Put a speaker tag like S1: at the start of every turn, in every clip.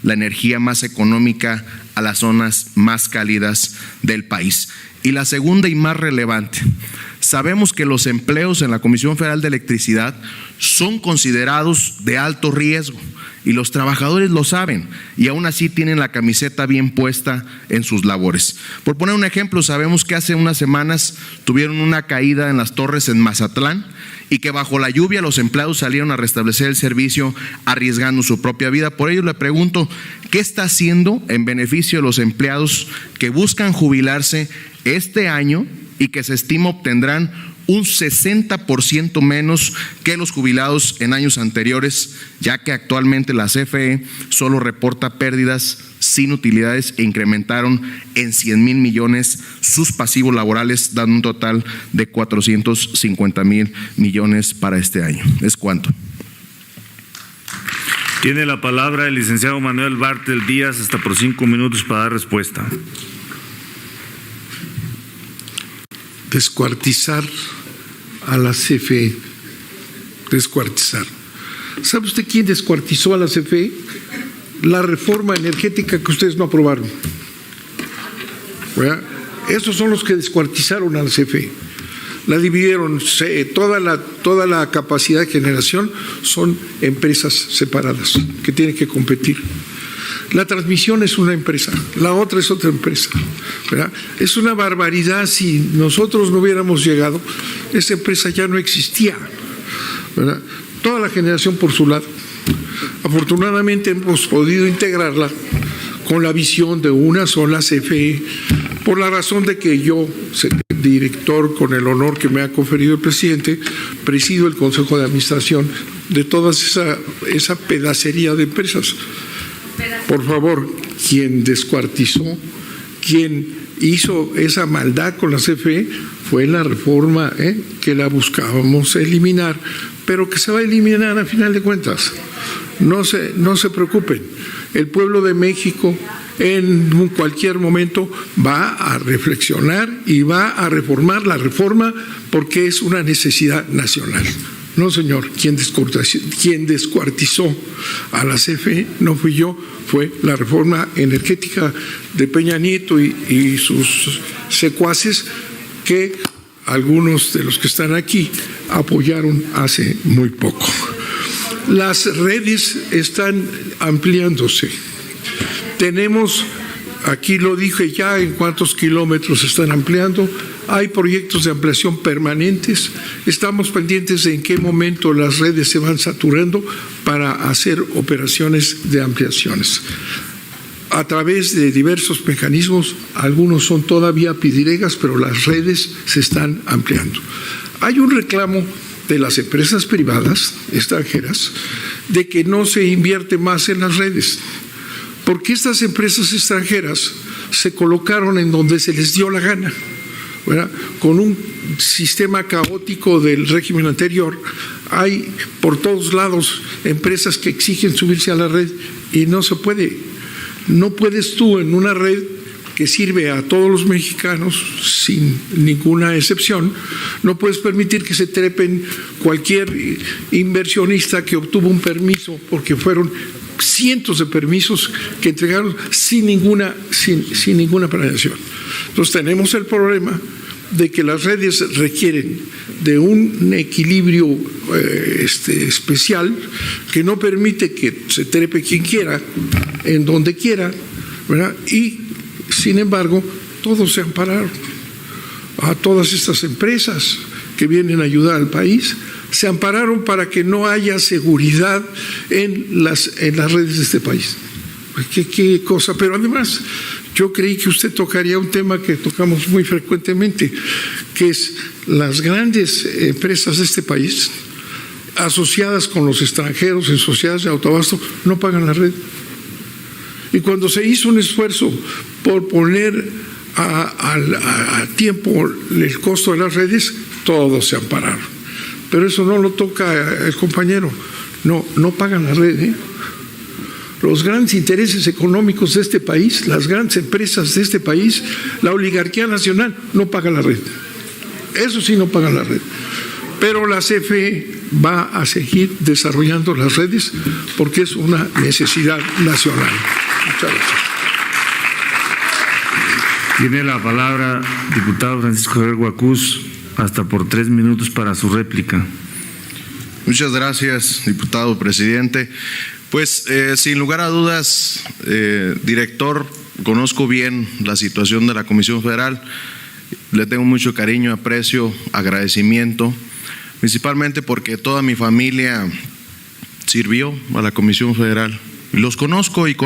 S1: la energía más económica a las zonas más cálidas del país. Y la segunda y más relevante, sabemos que los empleos en la Comisión Federal de Electricidad son considerados de alto riesgo y los trabajadores lo saben y aún así tienen la camiseta bien puesta en sus labores. Por poner un ejemplo, sabemos que hace unas semanas tuvieron una caída en las torres en Mazatlán y que bajo la lluvia los empleados salieron a restablecer el servicio arriesgando su propia vida. Por ello le pregunto, ¿qué está haciendo en beneficio de los empleados que buscan jubilarse este año y que se estima obtendrán un 60% menos que los jubilados en años anteriores, ya que actualmente la CFE solo reporta pérdidas sin utilidades e incrementaron en 100,000 millones sus pasivos laborales, dando un total de 450,000 millones para este año? ¿Es cuánto?
S2: Tiene la palabra el licenciado Manuel Bartel Díaz, hasta por 5 minutos para dar respuesta.
S3: Descuartizar a la CFE, descuartizar. ¿Sabe usted quién descuartizó a la CFE? La reforma energética que ustedes no aprobaron. ¿Verdad? Esos son los que descuartizaron a la CFE. La dividieron, toda la capacidad de generación son empresas separadas que tienen que competir. La transmisión es una empresa, la otra es otra empresa, ¿verdad? Es una barbaridad. Si nosotros no hubiéramos llegado, esa empresa ya no existía, ¿verdad? Toda la generación por su lado. Afortunadamente hemos podido integrarla con la visión de una sola CFE, por la razón de que yo, director, con el honor que me ha conferido el presidente, presido el Consejo de Administración de toda esa pedacería de empresas. Por favor, quien descuartizó, quien hizo esa maldad con la CFE fue la reforma que la buscábamos eliminar, pero que se va a eliminar a final de cuentas. No se preocupen, el pueblo de México en cualquier momento va a reflexionar y va a reformar la reforma porque es una necesidad nacional. No, señor, quien descuartizó a la CFE no fui yo, fue la reforma energética de Peña Nieto y sus secuaces, que algunos de los que están aquí apoyaron hace muy poco. Las redes están ampliándose. Tenemos, aquí lo dije ya, en cuántos kilómetros se están ampliando. Hay proyectos de ampliación permanentes. Estamos pendientes de en qué momento las redes se van saturando para hacer operaciones de ampliaciones. A través de diversos mecanismos, algunos son todavía pidiregas, pero las redes se están ampliando. Hay un reclamo de las empresas privadas extranjeras de que no se invierte más en las redes, porque estas empresas extranjeras se colocaron en donde se les dio la gana, ¿verdad? Con un sistema caótico del régimen anterior. Hay por todos lados empresas que exigen subirse a la red y no se puede. No puedes tú en una red que sirve a todos los mexicanos sin ninguna excepción, no puedes permitir que se trepen cualquier inversionista que obtuvo un permiso, porque fueron cientos de permisos que entregaron sin ninguna planeación. Entonces tenemos el problema de que las redes requieren de un equilibrio especial que no permite que se trepe quien quiera, en donde quiera, ¿verdad? Y sin embargo, todos se ampararon. A todas estas empresas que vienen a ayudar al país se ampararon para que no haya seguridad en las redes de este país. ¿Qué cosa? Pero además, yo creí que usted tocaría un tema que tocamos muy frecuentemente, que es las grandes empresas de este país, asociadas con los extranjeros en sociedades de autoabasto, no pagan la red. Y cuando se hizo un esfuerzo por poner a tiempo el costo de las redes, todos se ampararon. Pero eso no lo toca el compañero. No pagan la red, Los grandes intereses económicos de este país, las grandes empresas de este país, la oligarquía nacional, no pagan la red. Eso sí, no pagan la red. Pero la CFE va a seguir desarrollando las redes porque es una necesidad nacional. Muchas gracias.
S2: Tiene la palabra diputado Francisco Javier Guacús, hasta por 3 minutos para su réplica.
S1: Muchas gracias, diputado presidente. Pues sin lugar a dudas, director, conozco bien la situación de la Comisión Federal. Le tengo mucho cariño, aprecio, agradecimiento, principalmente porque toda mi familia sirvió a la Comisión Federal. Los conozco y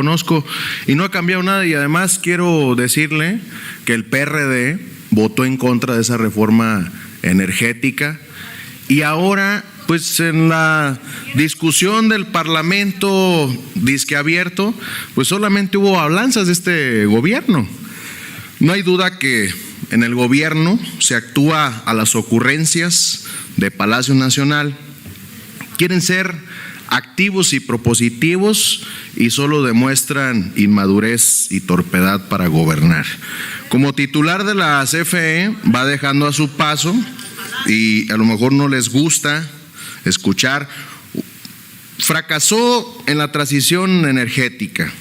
S1: no ha cambiado nada, y además quiero decirle que el PRD votó en contra de esa reforma energética, y ahora pues en la discusión del Parlamento disque abierto, pues solamente hubo hablanzas de este gobierno. No hay duda que en el gobierno se actúa a las ocurrencias de Palacio Nacional. Quieren ser activos y propositivos y solo demuestran inmadurez y torpedad para gobernar. Como titular de la CFE va dejando a su paso, y a lo mejor no les gusta escuchar, fracasó en la transición energética,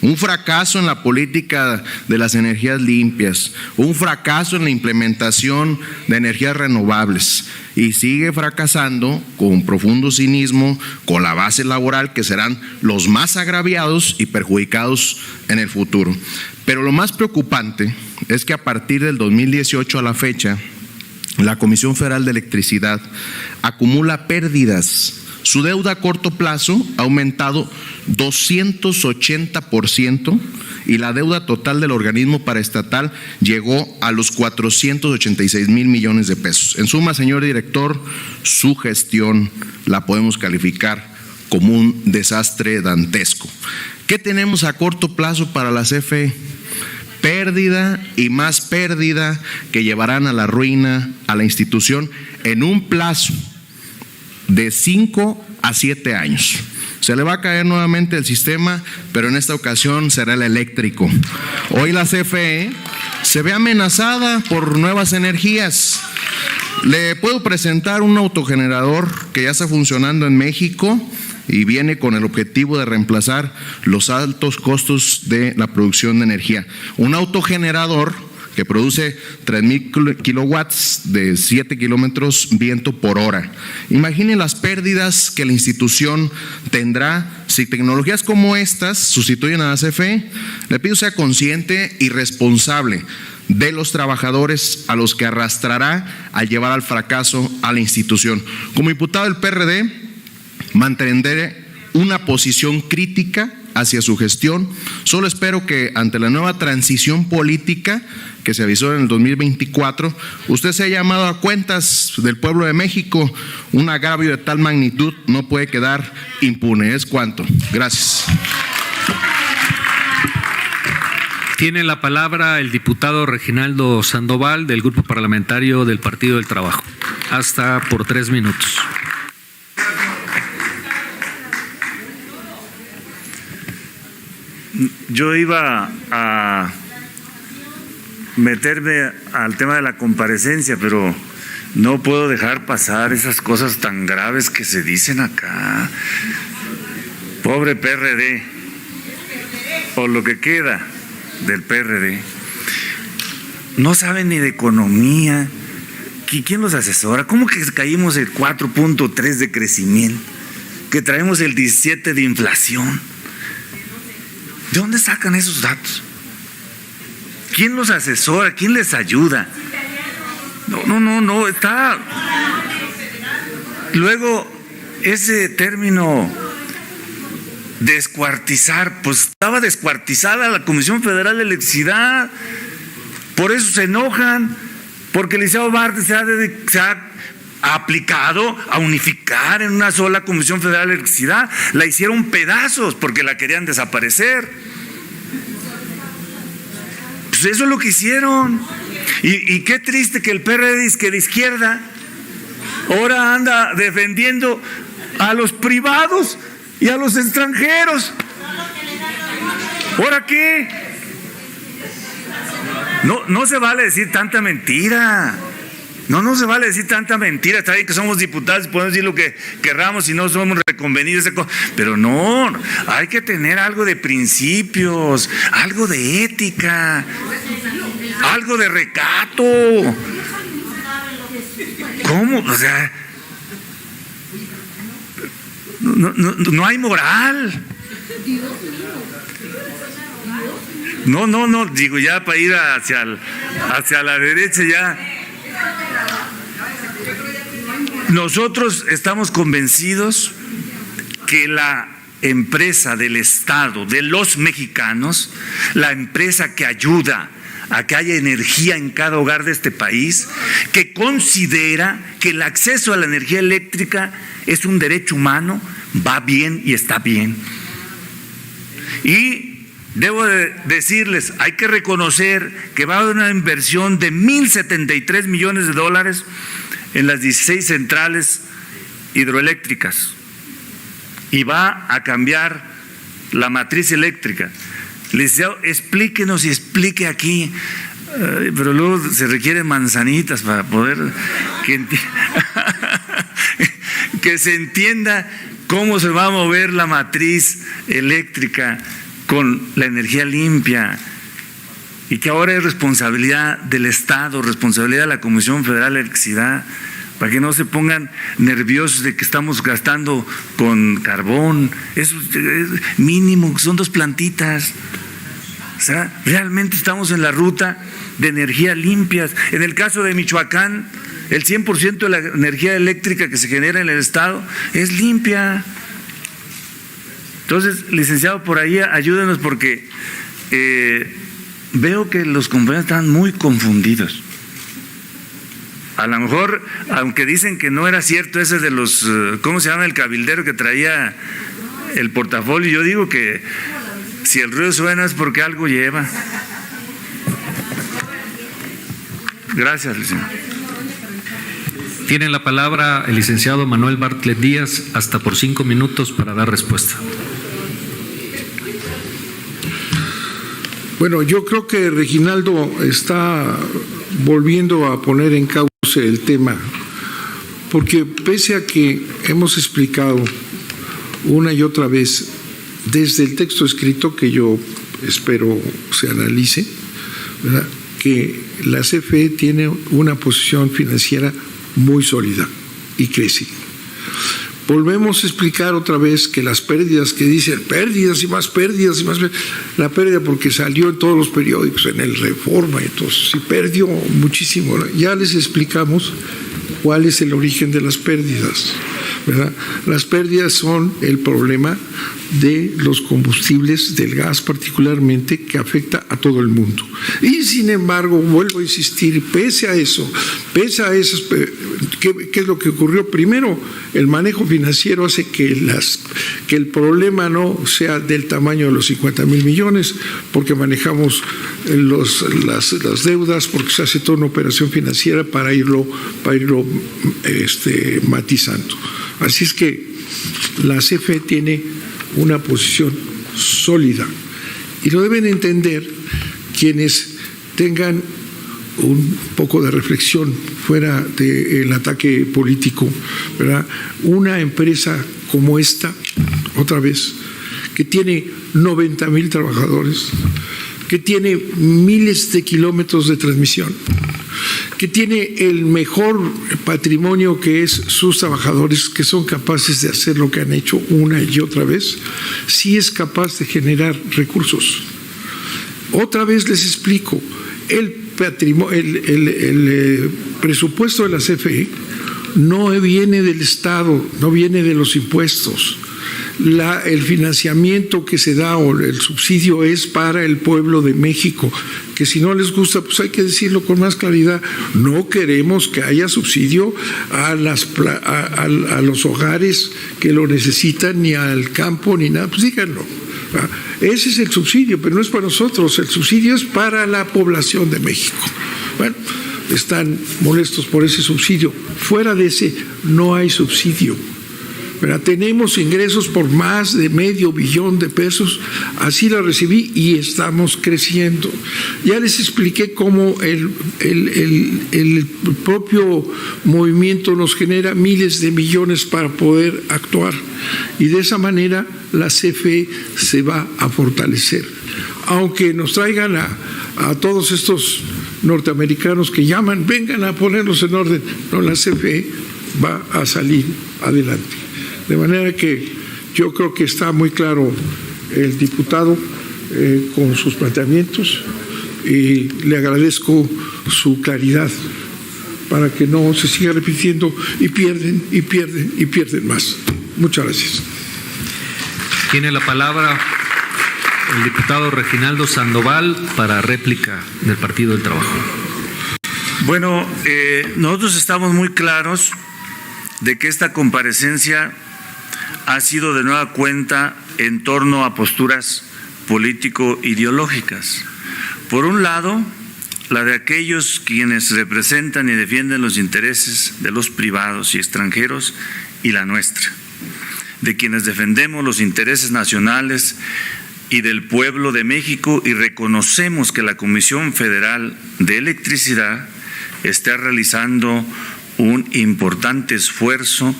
S1: un fracaso en la política de las energías limpias, un fracaso en la implementación de energías renovables, y sigue fracasando con profundo cinismo con la base laboral, que serán los más agraviados y perjudicados en el futuro. Pero lo más preocupante es que a partir del 2018 a la fecha, la Comisión Federal de Electricidad acumula pérdidas. Su deuda a corto plazo ha aumentado 280%, y la deuda total del organismo paraestatal llegó a los 486,000 millones de pesos. En suma, señor director, su gestión la podemos calificar como un desastre dantesco. ¿Qué tenemos a corto plazo para la CFE? Pérdida y más pérdida que llevarán a la ruina a la institución en un plazo de 5 a 7 años. Se le va a caer nuevamente el sistema, pero en esta ocasión será el eléctrico. Hoy la CFE se ve amenazada por nuevas energías. Le puedo presentar un autogenerador que ya está funcionando en México y viene con el objetivo de reemplazar los altos costos de la producción de energía. Un autogenerador que produce 3,000 kilowatts de 7 kilómetros viento por hora. Imaginen las pérdidas que la institución tendrá si tecnologías como estas sustituyen a la CFE. Le pido sea consciente y responsable de los trabajadores a los que arrastrará al llevar al fracaso a la institución. Como diputado del PRD, mantendré una posición crítica hacia su gestión. Solo espero que ante la nueva transición política que se avisó en el 2024, usted se ha llamado a cuentas del pueblo de México. Un agravio de tal magnitud no puede quedar impune. Es cuanto. Gracias.
S4: Tiene la palabra el diputado Reginaldo Sandoval, del Grupo Parlamentario del Partido del Trabajo. Hasta por 3 minutos.
S2: Yo iba a meterme al tema de la comparecencia, pero no puedo dejar pasar esas cosas tan graves que se dicen acá. Pobre PRD, o lo que queda del PRD, no saben ni de economía. ¿Quién los asesora? ¿Cómo que caímos el 4.3 de crecimiento? Que traemos el 17 de inflación. ¿De dónde sacan esos datos? ¿Quién los asesora? ¿Quién les ayuda? No, está. Luego, ese término descuartizar, pues estaba descuartizada la Comisión Federal de Electricidad. Por eso se enojan, porque el licenciado Bartlett se ha aplicado a unificar en una sola Comisión Federal de Electricidad. La hicieron pedazos porque la querían desaparecer. Pues eso es lo que hicieron. Y qué triste que el PRD, que de izquierda, ahora anda defendiendo a los privados y a los extranjeros. ¿Ahora qué? No se vale decir tanta mentira. No se vale decir tanta mentira. Está bien que somos diputados y podemos decir lo que querramos y no somos reconvenidos, pero no, hay que tener algo de principios, algo de ética, algo de recato. ¿Cómo? O sea, no hay moral. No, digo, ya para ir hacia la derecha ya. Nosotros estamos convencidos que la empresa del Estado, de los mexicanos, la empresa que ayuda a que haya energía en cada hogar de este país, que considera que el acceso a la energía eléctrica es un derecho humano, va bien y está bien. Y debo de decirles, hay que reconocer que va a haber una inversión de $1,073 millones en las 16 centrales hidroeléctricas y va a cambiar la matriz eléctrica. Licenciado, explíquenos y explique aquí, pero luego se requieren manzanitas para poder que se entienda cómo se va a mover la matriz eléctrica con la energía limpia, y que ahora es responsabilidad del Estado, responsabilidad de la Comisión Federal de Electricidad, para que no se pongan nerviosos de que estamos gastando con carbón. Eso es mínimo, son 2 plantitas. O sea, realmente estamos en la ruta de energías limpias. En el caso de Michoacán, el 100% de la energía eléctrica que se genera en el Estado es limpia. Entonces, licenciado, por ahí ayúdenos, porque veo que los compañeros están muy confundidos. A lo mejor, aunque dicen que no era cierto ese de los, ¿cómo se llama el cabildero que traía el portafolio? Yo digo que si el ruido suena es porque algo lleva. Gracias, licenciado.
S4: Tiene la palabra el licenciado Manuel Bartlett Díaz, hasta por 5 minutos para dar respuesta.
S3: Bueno, yo creo que Reginaldo está volviendo a poner en cauce el tema, porque pese a que hemos explicado una y otra vez desde el texto escrito, que yo espero se analice, ¿verdad?, que la CFE tiene una posición financiera muy sólida y crece. Volvemos a explicar otra vez que las pérdidas que dicen, pérdidas y más pérdidas y más pérdidas, la pérdida porque salió en todos los periódicos, en el Reforma, entonces sí perdió muchísimo. Ya les explicamos cuál es el origen de las pérdidas, ¿verdad? Las pérdidas son el problema de los combustibles, del gas particularmente, que afecta a todo el mundo. Y sin embargo, vuelvo a insistir, pese a eso, ¿qué es lo que ocurrió? Primero, el manejo financiero hace que el problema no sea del tamaño de los 50,000 millones, porque manejamos las deudas, porque se hace toda una operación financiera para irlo matizando. Así es que la CFE tiene una posición sólida y lo deben entender quienes tengan un poco de reflexión fuera del ataque político, ¿verdad? Una empresa como esta, otra vez, que tiene 90,000 trabajadores, que tiene miles de kilómetros de transmisión, que tiene el mejor patrimonio, que es sus trabajadores, que son capaces de hacer lo que han hecho una y otra vez, sí es capaz de generar recursos. Otra vez les explico, el presupuesto de la CFE no viene del Estado, no viene de los impuestos. El financiamiento que se da o el subsidio es para el pueblo de México, que si no les gusta, pues hay que decirlo con más claridad. No queremos que haya subsidio a los hogares que lo necesitan, ni al campo, ni nada, pues díganlo. Ese es el subsidio, pero no es para nosotros, el subsidio es para la población de México. Bueno, están molestos por ese subsidio. Fuera de ese no hay subsidio. ¿verdad? Tenemos ingresos por más de $500 million de pesos, así la recibí y estamos creciendo. Ya les expliqué cómo el propio movimiento nos genera miles de millones para poder actuar y de esa manera la CFE se va a fortalecer. Aunque nos traigan a todos estos norteamericanos que llaman, vengan a ponerlos en orden, no, la CFE va a salir adelante. De manera que yo creo que está muy claro el diputado con sus planteamientos y le agradezco su claridad para que no se siga repitiendo y pierden y pierden y pierden más. Muchas gracias.
S4: Tiene la palabra el diputado Reginaldo Sandoval para réplica del Partido del Trabajo.
S2: Bueno, nosotros estamos muy claros de que esta comparecencia ha sido de nueva cuenta en torno a posturas político-ideológicas. Por un lado, la de aquellos quienes representan y defienden los intereses de los privados y extranjeros, y la nuestra, de quienes defendemos los intereses nacionales y del pueblo de México y reconocemos que la Comisión Federal de Electricidad está realizando un importante esfuerzo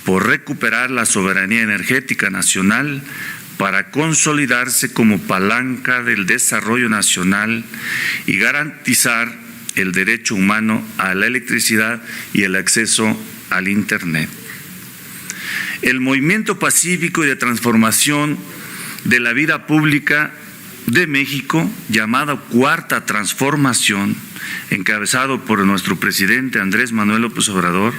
S2: por recuperar la soberanía energética nacional para consolidarse como palanca del desarrollo nacional y garantizar el derecho humano a la electricidad y el acceso al Internet. El movimiento pacífico y de transformación de la vida pública de México, llamado Cuarta Transformación, encabezado por nuestro presidente Andrés Manuel López Obrador,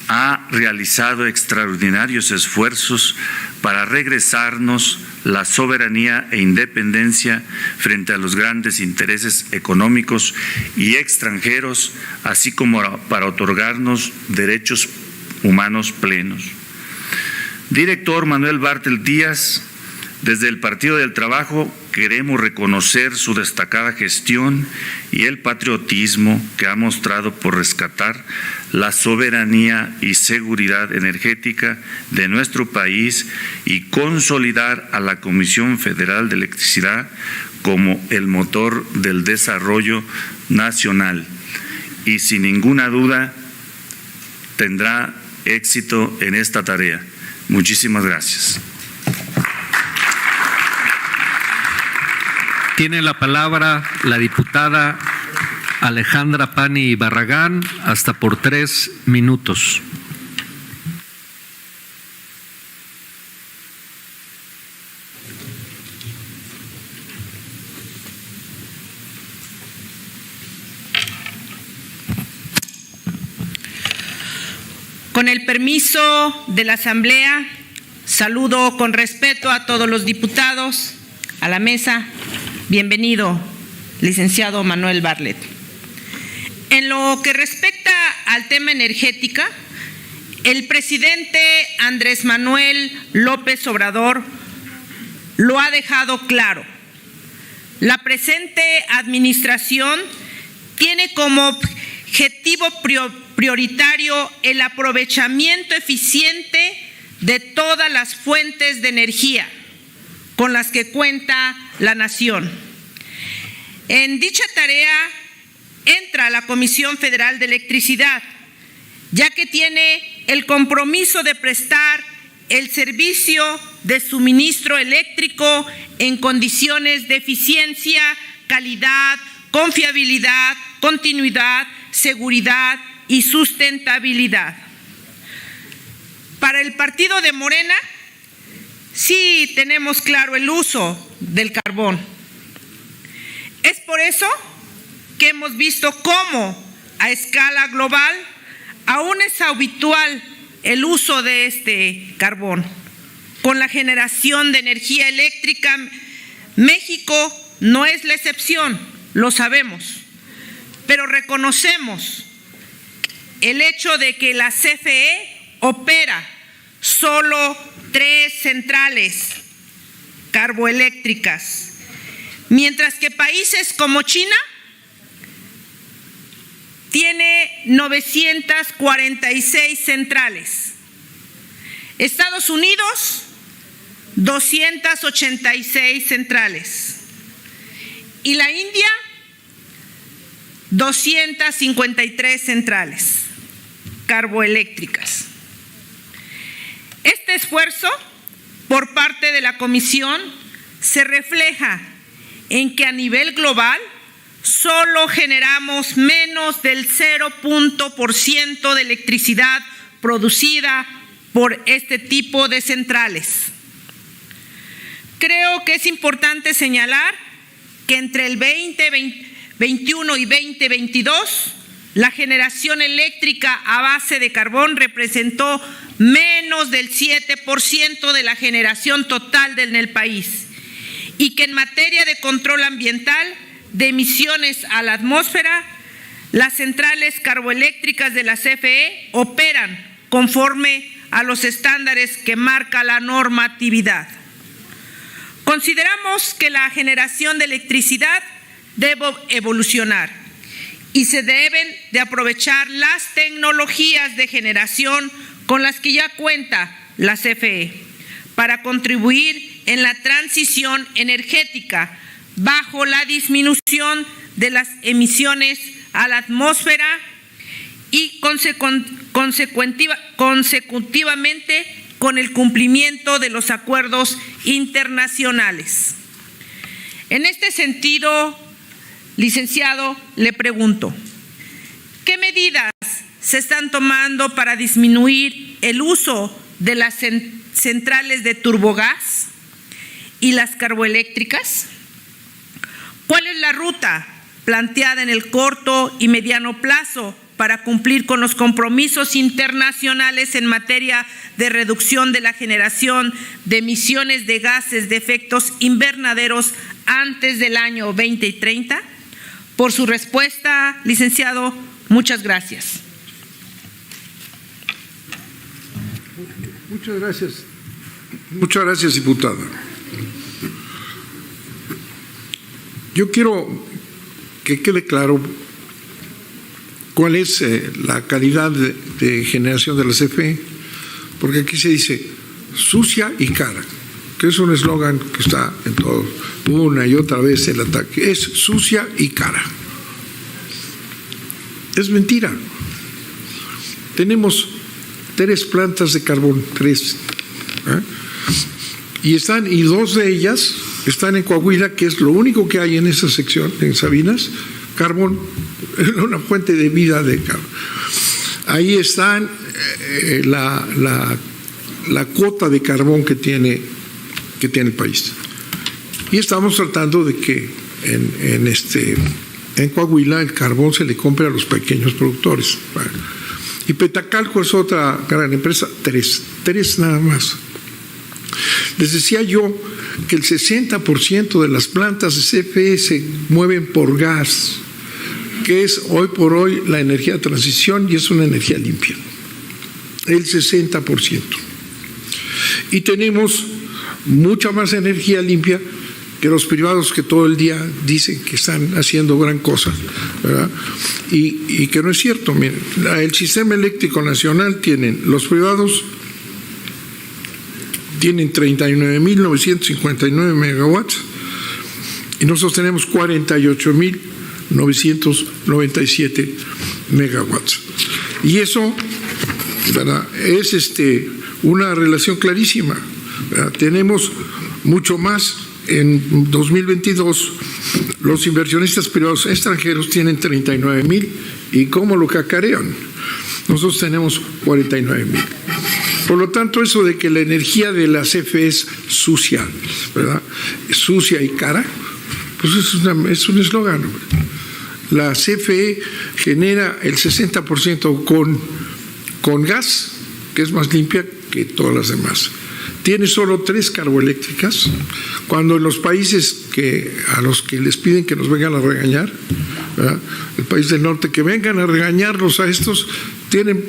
S2: ha realizado extraordinarios esfuerzos para regresarnos la soberanía e independencia frente a los grandes intereses económicos y extranjeros, así como para otorgarnos derechos humanos plenos. Director Manuel Bartlett Díaz, desde el Partido del Trabajo queremos reconocer su destacada gestión y el patriotismo que ha mostrado por rescatar la soberanía y seguridad energética de nuestro país y consolidar a la Comisión Federal de Electricidad como el motor del desarrollo nacional. Y sin ninguna duda tendrá éxito en esta tarea. Muchísimas gracias.
S4: Tiene la palabra la diputada Alejandra Pani Barragán, hasta por 3 minutos.
S5: Con el permiso de la Asamblea, saludo con respeto a todos los diputados, a la mesa. Bienvenido, licenciado Manuel Bartlett. En lo que respecta al tema energética, el presidente Andrés Manuel López Obrador lo ha dejado claro. La presente administración tiene como objetivo prioritario el aprovechamiento eficiente de todas las fuentes de energía con las que cuenta la nación. En dicha tarea entra la Comisión Federal de Electricidad, ya que tiene el compromiso de prestar el servicio de suministro eléctrico en condiciones de eficiencia, calidad, confiabilidad, continuidad, seguridad y sustentabilidad. Para el partido de Morena, sí tenemos claro el uso del carbón. Es por eso que hemos visto cómo a escala global aún es habitual el uso de este carbón. Con la generación de energía eléctrica, México no es la excepción, lo sabemos, pero reconocemos el hecho de que la CFE opera solo 3 centrales carboeléctricas, mientras que países como China tiene 946 centrales. Estados Unidos, 286 centrales. Y la India, 253 centrales carboeléctricas. Este esfuerzo por parte de la Comisión se refleja en que a nivel global solo generamos menos del 0% de electricidad producida por este tipo de centrales. Creo que es importante señalar que entre el 2021 y 2022 la generación eléctrica a base de carbón representó menos del 7% de la generación total en el país, y que en materia de control ambiental de emisiones a la atmósfera, las centrales carboeléctricas de la CFE operan conforme a los estándares que marca la normatividad. Consideramos que la generación de electricidad debe evolucionar y se deben de aprovechar las tecnologías de generación con las que ya cuenta la CFE para contribuir en la transición energética bajo la disminución de las emisiones a la atmósfera y consecutivamente con el cumplimiento de los acuerdos internacionales. En este sentido, licenciado, le pregunto, ¿qué medidas se están tomando para disminuir el uso de las centrales de turbogás y las carboeléctricas? ¿Cuál es la ruta planteada en el corto y mediano plazo para cumplir con los compromisos internacionales en materia de reducción de la generación de emisiones de gases de efectos invernaderos antes del año 2030? Por su respuesta, licenciado, muchas gracias.
S3: Muchas gracias. Muchas gracias, diputada. Yo quiero que quede claro cuál es la calidad de generación de la CFE, porque aquí se dice sucia y cara, que es un eslogan que está en todo, una y otra vez el ataque, es sucia y cara. Es mentira. Tenemos 3 plantas de carbón, 3, y 2 de ellas están en Coahuila, que es lo único que hay en esa sección, en Sabinas, carbón, una fuente de vida de carbón. Ahí están la cuota de carbón que tiene el país. Y estamos tratando de que en Coahuila el carbón se le compre a los pequeños productores. Y Petacalco es otra gran empresa, 3 nada más. Les decía yo que el 60% de las plantas de CFE se mueven por gas, que es hoy por hoy la energía de transición y es una energía limpia. El 60%. Y tenemos mucha más energía limpia que los privados, que todo el día dicen que están haciendo gran cosa, ¿verdad? Y que no es cierto. Miren, el sistema eléctrico nacional los privados tienen 39.959 megawatts y nosotros tenemos 48.997 megawatts. Y eso, ¿verdad?, es una relación clarísima, ¿verdad? Tenemos mucho más. En 2022 los inversionistas privados extranjeros tienen 39.000 y ¿cómo lo cacarean? Nosotros tenemos 49.000. Por lo tanto, eso de que la energía de la CFE es sucia, ¿verdad?, sucia y cara, pues es un eslogan. La CFE genera el 60% con gas, que es más limpia que todas las demás. Tiene solo 3 carboeléctricas, cuando en los países a los que les piden que nos vengan a regañar, ¿verdad?, el país del norte, que vengan a regañarlos a estos, tienen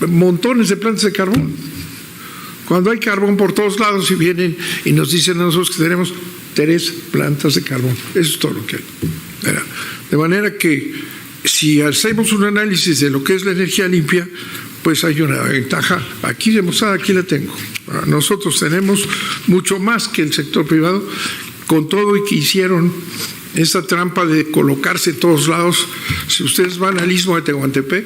S3: montones de plantas de carbón. Cuando hay carbón por todos lados y vienen y nos dicen a nosotros que tenemos 3 plantas de carbón. Eso es todo lo que hay, ¿verdad? De manera que si hacemos un análisis de lo que es la energía limpia, pues hay una ventaja aquí demostrada, aquí la tengo. Nosotros tenemos mucho más que el sector privado, con todo y que hicieron esa trampa de colocarse en todos lados. Si ustedes van al istmo de Tehuantepec,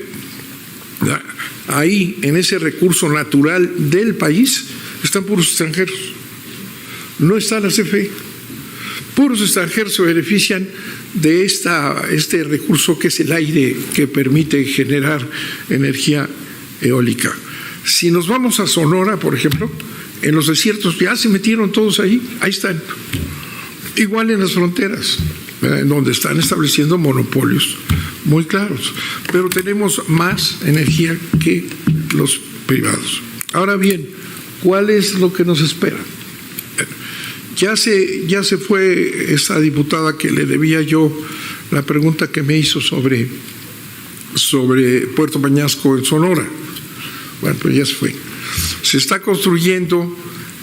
S3: ahí en ese recurso natural del país están puros extranjeros, no está la CFE. Puros extranjeros se benefician de este recurso que es el aire, que permite generar energía eólica. Si nos vamos a Sonora, por ejemplo, en los desiertos ya se metieron todos ahí están. Igual en las fronteras, en donde están estableciendo monopolios muy claros, pero tenemos más energía que los privados. Ahora bien, ¿cuál es lo que nos espera? Ya se fue esta diputada que le debía yo la pregunta que me hizo sobre Puerto Peñasco en Sonora. Bueno, pues ya se fue. Se está construyendo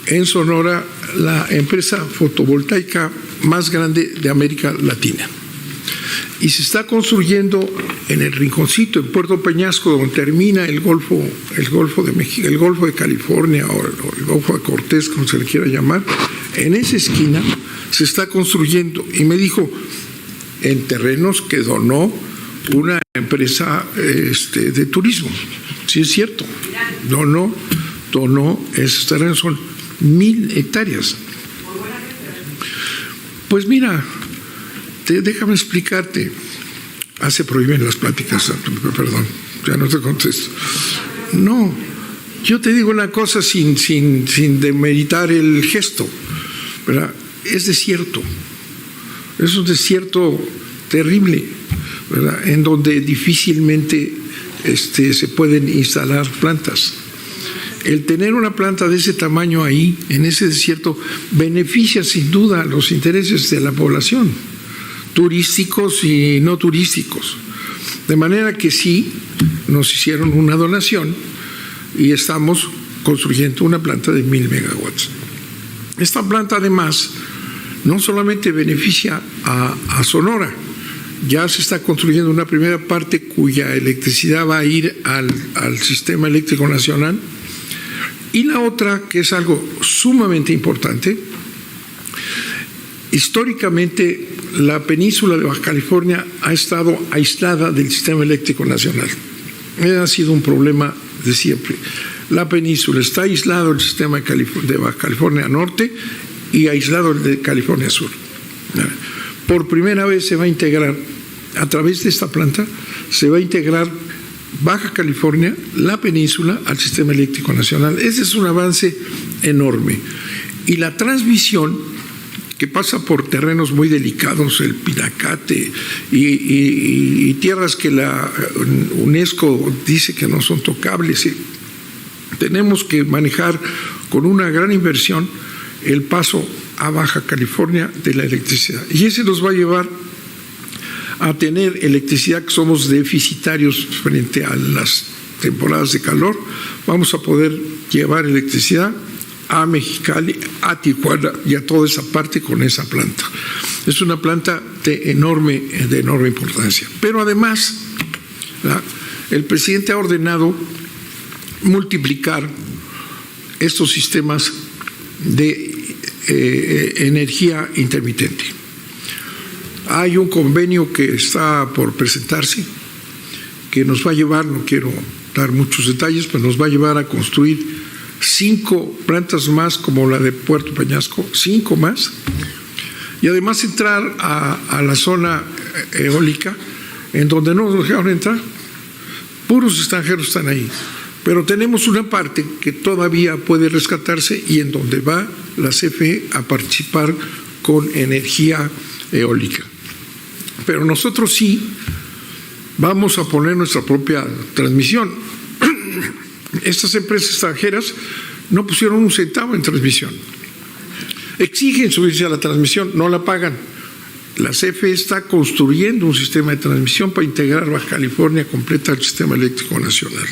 S3: en Sonora la empresa fotovoltaica más grande de América Latina. Y se está construyendo en el rinconcito, en Puerto Peñasco, donde termina el Golfo de México, el Golfo de California o el Golfo de Cortés, como se le quiera llamar. En esa esquina se está construyendo, y me dijo, en terrenos que donó una empresa de turismo. Sí, es cierto. Donó esos terrenos, son 1,000 hectáreas. Pues mira, déjame explicarte. Se prohíben las pláticas, perdón, ya no te contesto. No, yo te digo una cosa sin demeritar el gesto, ¿verdad? Es desierto, es un desierto terrible, ¿verdad? En donde difícilmente se pueden instalar plantas. El tener una planta de ese tamaño ahí, en ese desierto, beneficia sin duda los intereses de la población, turísticos y no turísticos. De manera que sí, nos hicieron una donación y estamos construyendo una planta de 1,000 megawatts. Esta planta además no solamente beneficia a Sonora, ya se está construyendo una primera parte cuya electricidad va a ir al sistema eléctrico nacional, y la otra, que es algo sumamente importante, históricamente la península de Baja California ha estado aislada del sistema eléctrico nacional. Ha sido un problema de siempre. La península está aislado del sistema de Baja California Norte y aislado de California Sur. Por primera vez se va a integrar, a través de esta planta, se va a integrar Baja California, la península, al sistema eléctrico nacional. Ese es un avance enorme. Y la transmisión, que pasa por terrenos muy delicados, el Pinacate y tierras que la UNESCO dice que no son tocables, tenemos que manejar con una gran inversión el paso a Baja California de la electricidad. Y ese nos va a llevar a tener electricidad, que somos deficitarios frente a las temporadas de calor. Vamos a poder llevar electricidad a Mexicali, a Tijuana y a toda esa parte con esa planta. Es una planta de enorme importancia. Pero además, el presidente ha ordenado multiplicar estos sistemas de energía intermitente. Hay un convenio que está por presentarse que nos va a llevar, no quiero dar muchos detalles, pero nos va a llevar a construir 5 plantas más como la de Puerto Peñasco, 5 más, y además entrar a la zona eólica, en donde no nos dejaron entrar. Puros extranjeros están ahí, pero tenemos una parte que todavía puede rescatarse y en donde va la CFE a participar con energía eólica. Pero nosotros sí vamos a poner nuestra propia transmisión. Estas empresas extranjeras no pusieron un centavo en transmisión. Exigen subirse a la transmisión, no la pagan. La CFE está construyendo un sistema de transmisión para integrar Baja California completa al sistema eléctrico nacional.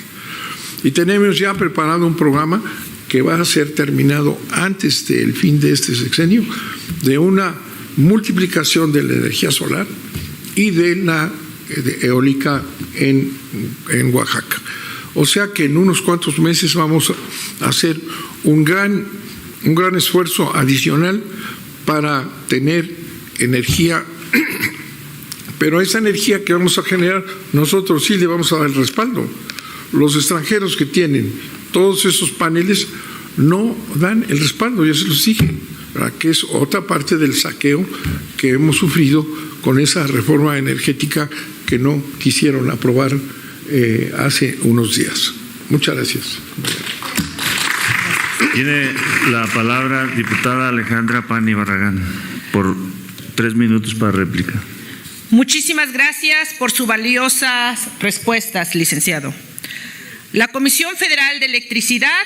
S3: Y tenemos ya preparado un programa que va a ser terminado antes del fin de este sexenio, de una multiplicación de la energía solar y de la eólica en Oaxaca. O sea que en unos cuantos meses vamos a hacer un gran esfuerzo adicional para tener energía, pero esa energía que vamos a generar, nosotros sí le vamos a dar el respaldo. Los extranjeros que tienen todos esos paneles no dan el respaldo, ya se los dije, ¿verdad? Que es otra parte del saqueo que hemos sufrido con esa reforma energética que no quisieron aprobar hace unos días. Muchas gracias.
S2: Tiene la palabra diputada Alejandra Pani Barragán por 3 minutos para réplica.
S5: Muchísimas gracias por sus valiosas respuestas, licenciado. La Comisión Federal de Electricidad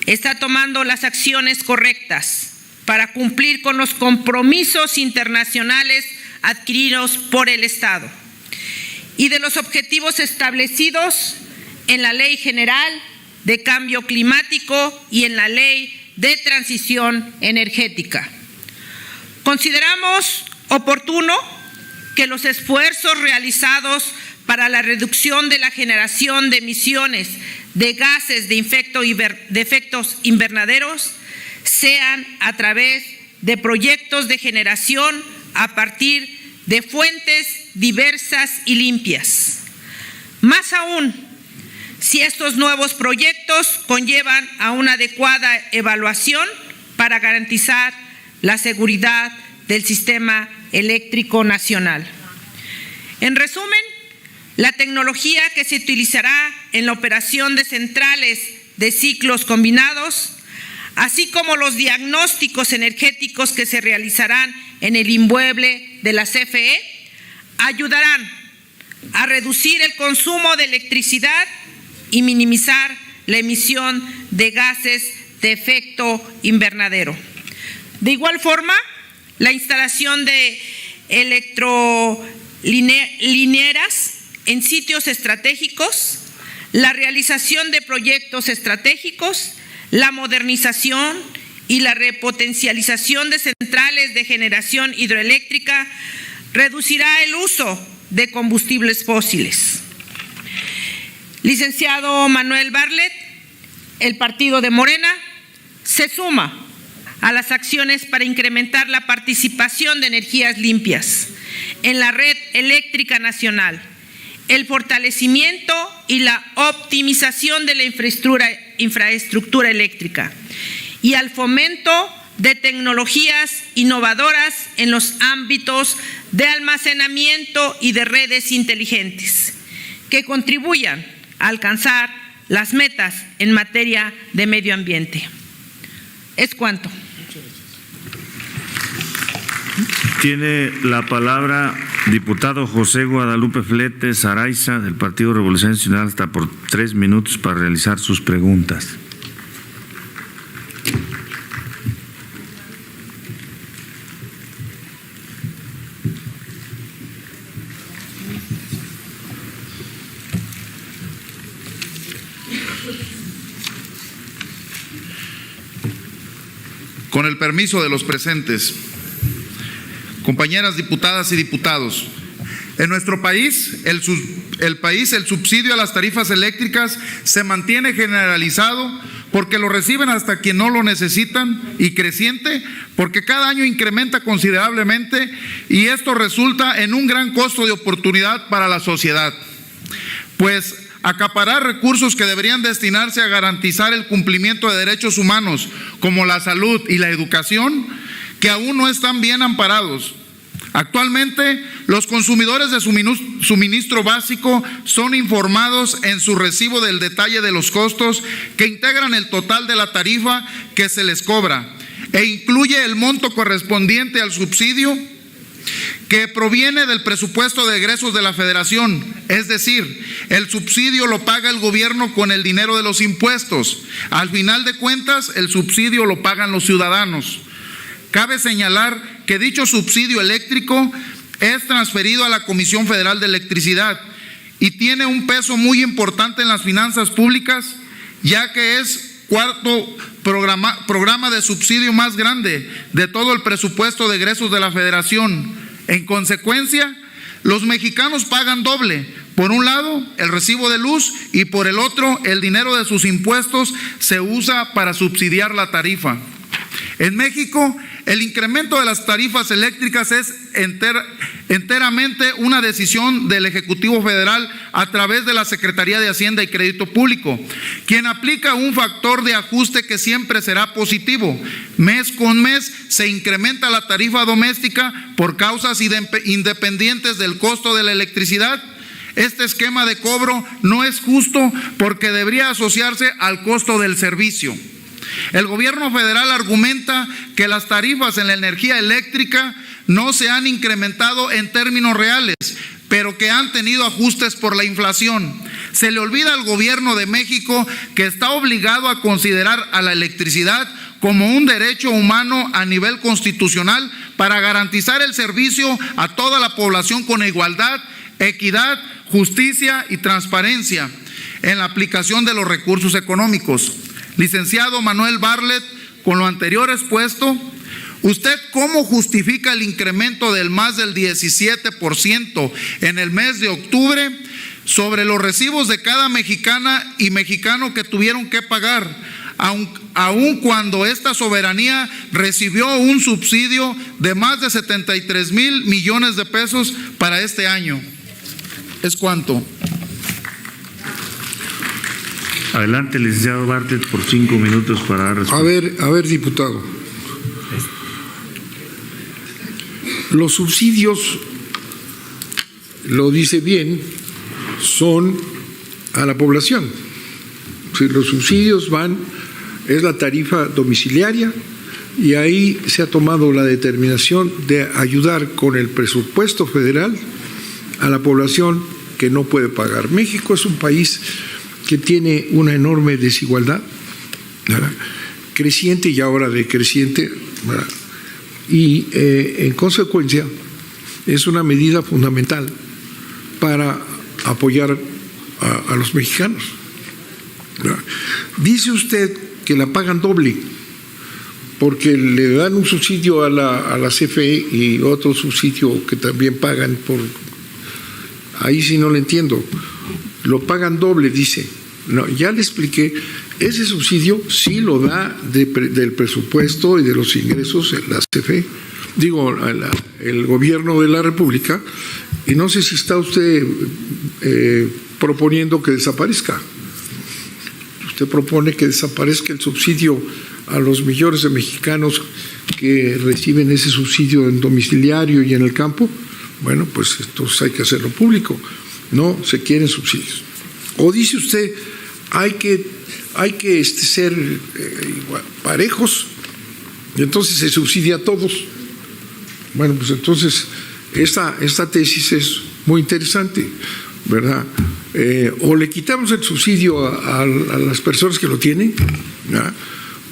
S5: está tomando las acciones correctas para cumplir con los compromisos internacionales adquiridos por el Estado y de los objetivos establecidos en la Ley General de Cambio Climático y en la Ley de Transición Energética. Consideramos oportuno que los esfuerzos realizados para la reducción de la generación de emisiones de gases de efectos invernaderos sean a través de proyectos de generación a partir de fuentes diversas y limpias. Más aún, si estos nuevos proyectos conllevan a una adecuada evaluación para garantizar la seguridad del sistema eléctrico nacional. En resumen, la tecnología que se utilizará en la operación de centrales de ciclos combinados, así como los diagnósticos energéticos que se realizarán en el inmueble de la CFE, ayudarán a reducir el consumo de electricidad y minimizar la emisión de gases de efecto invernadero. De igual forma, la instalación de electrolineras en sitios estratégicos, la realización de proyectos estratégicos, la modernización y la repotencialización de centrales de generación hidroeléctrica reducirá el uso de combustibles fósiles. Licenciado Manuel Bartlett, el partido de Morena se suma a las acciones para incrementar la participación de energías limpias en la red eléctrica nacional, el fortalecimiento y la optimización de la infraestructura eléctrica y al fomento de tecnologías innovadoras en los ámbitos de almacenamiento y de redes inteligentes que contribuyan a alcanzar las metas en materia de medio ambiente. Es cuanto.
S2: Tiene la palabra diputado José Guadalupe Fletes Araiza del Partido Revolución Nacional hasta por 3 minutos para realizar sus preguntas.
S1: Con el permiso de los presentes, compañeras diputadas y diputados, en nuestro país, el subsidio a las tarifas eléctricas se mantiene generalizado porque lo reciben hasta quien no lo necesitan y creciente porque cada año incrementa considerablemente y esto resulta en un gran costo de oportunidad para la sociedad, pues acaparar recursos que deberían destinarse a garantizar el cumplimiento de derechos humanos como la salud y la educación, que aún no están bien amparados. Actualmente, los consumidores de suministro básico son informados en su recibo del detalle de los costos que integran el total de la tarifa que se les cobra e incluye el monto correspondiente al subsidio que proviene del presupuesto de egresos de la Federación, es decir, el subsidio lo paga el gobierno con el dinero de los impuestos. Al final de cuentas, el subsidio lo pagan los ciudadanos. Cabe señalar que dicho subsidio eléctrico es transferido a la Comisión Federal de Electricidad y tiene un peso muy importante en las finanzas públicas, ya que es cuarto programa de subsidio más grande de todo el presupuesto de egresos de la Federación. En consecuencia, los mexicanos pagan doble
S6: Por un lado, el recibo de luz y por el otro, el dinero de sus impuestos se usa para subsidiar la tarifa. En México, el incremento de las tarifas eléctricas es enteramente una decisión del Ejecutivo Federal a través de la Secretaría de Hacienda y Crédito Público, quien aplica un factor de ajuste que siempre será positivo. Mes con mes se incrementa la tarifa doméstica por causas independientes del costo de la electricidad. Este esquema de cobro no es justo porque debería asociarse al costo del servicio. El gobierno federal argumenta que las tarifas en la energía eléctrica no se han incrementado en términos reales, pero que han tenido ajustes por la inflación. Se le olvida al gobierno de México que está obligado a considerar a la electricidad como un derecho humano a nivel constitucional para garantizar el servicio a toda la población con igualdad, equidad, justicia y transparencia en la aplicación de los recursos económicos. Licenciado Manuel Bartlett, con lo anterior expuesto, ¿usted cómo justifica el incremento del más del 17% en el mes de octubre sobre los recibos de cada mexicana y mexicano que tuvieron que pagar, aun cuando esta soberanía recibió un subsidio de más de 73,000 millones de pesos para este año? ¿Es cuánto?
S2: Adelante, licenciado Bartlett, por 5 minutos para dar respuesta.
S3: A ver, diputado. Los subsidios, lo dice bien, son a la población. Si los subsidios es la tarifa domiciliaria, y ahí se ha tomado la determinación de ayudar con el presupuesto federal a la población que no puede pagar. México es un país que tiene una enorme desigualdad, ¿verdad?, creciente y ahora decreciente, ¿verdad?, y en consecuencia es una medida fundamental para apoyar a los mexicanos, ¿verdad? Dice usted que la pagan doble porque le dan un subsidio a la CFE y otro subsidio que también pagan por… Ahí sí no le entiendo. Lo pagan doble, dice. No, ya le expliqué, ese subsidio sí lo da del presupuesto y de los ingresos en la CFE, el gobierno de la República, y no sé si está usted proponiendo que desaparezca. Usted propone que desaparezca el subsidio a los millones de mexicanos que reciben ese subsidio en domiciliario y en el campo. Bueno, pues entonces hay que hacerlo público. No se quieren subsidios. O dice usted, hay que ser parejos, y entonces se subsidia a todos. Bueno, pues entonces esta tesis es muy interesante, ¿verdad? O le quitamos el subsidio a las personas que lo tienen, ¿verdad?,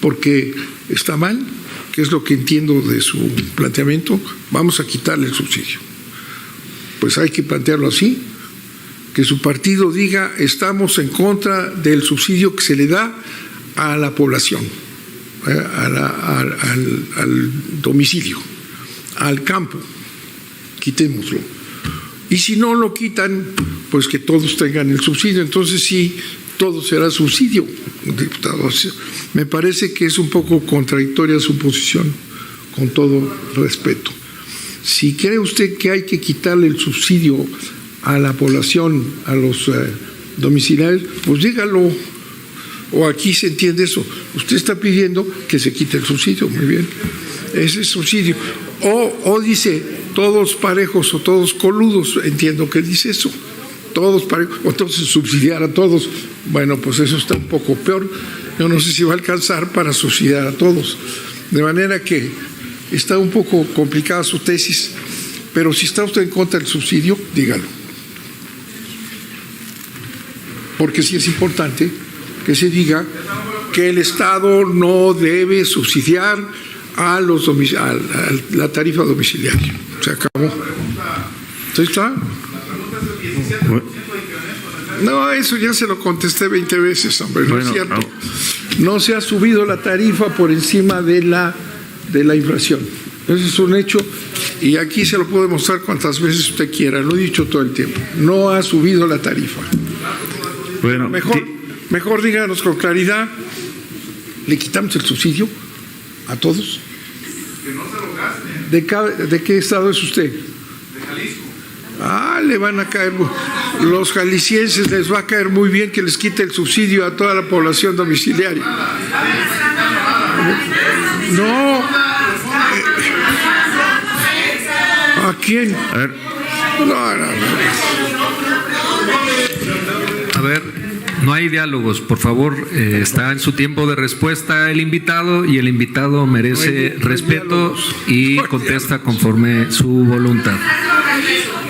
S3: porque está mal, que es lo que entiendo de su planteamiento, vamos a quitarle el subsidio. Pues hay que plantearlo así, que su partido diga estamos en contra del subsidio que se le da a la población, al domicilio, al campo, quitémoslo. Y si no lo quitan, pues que todos tengan el subsidio, entonces sí, todo será subsidio, diputado. Me parece que es un poco contradictoria su posición, con todo respeto. Si cree usted que hay que quitarle el subsidio a la población, a los domiciliarios, pues dígalo, o aquí se entiende eso. Usted está pidiendo que se quite el subsidio, muy bien, ese subsidio. O dice todos parejos o todos coludos, entiendo que dice eso, todos parejos, o entonces subsidiar a todos. Bueno, pues eso está un poco peor. Yo no sé si va a alcanzar para subsidiar a todos. De manera que está un poco complicada su tesis, pero si está usted en contra del subsidio, dígalo. Porque sí es importante que se diga que el Estado no debe subsidiar a la tarifa domiciliaria. Se acabó. ¿Sí está? No, eso ya se lo contesté 20 veces, hombre, no es cierto. No se ha subido la tarifa por encima de la inflación. Ese es un hecho y aquí se lo puedo demostrar cuantas veces usted quiera, lo he dicho todo el tiempo. No ha subido la tarifa.
S2: Bueno,
S3: Mejor díganos con claridad, ¿le quitamos el subsidio a todos?
S6: Que no se lo gasten.
S3: ¿De qué estado es usted?
S6: De Jalisco.
S3: Le van a caer, los jaliscienses les va a caer muy bien que les quite el subsidio a toda la población domiciliaria. No. ¿A quién?
S2: a ver,
S4: A ver, no hay diálogos, por favor. Está en su tiempo de respuesta el invitado y el invitado merece respeto y contesta conforme su voluntad.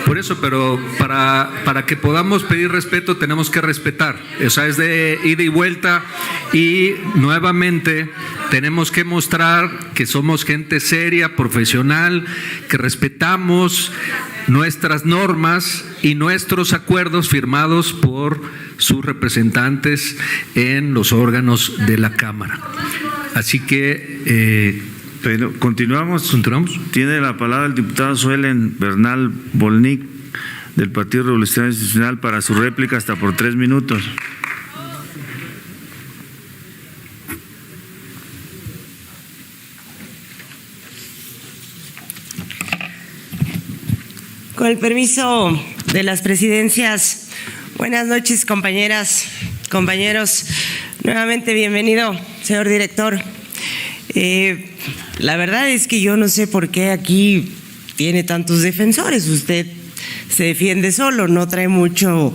S4: Por eso, pero para que podamos pedir respeto tenemos que respetar. O sea, es de ida y vuelta y nuevamente tenemos que mostrar que somos gente seria, profesional, que respetamos nuestras normas y nuestros acuerdos firmados por sus representantes en los órganos de la Cámara. Así que
S2: pero continuamos.
S4: ¿continuamos?
S2: Tiene la palabra el diputado Suelen Bernal Bolnick del Partido Revolucionario Institucional para su réplica hasta por 3 minutos.
S7: Con el permiso de las presidencias, buenas noches, compañeras, compañeros. Nuevamente bienvenido, señor director. La verdad es que yo no sé por qué aquí tiene tantos defensores. Usted se defiende solo, no trae mucho,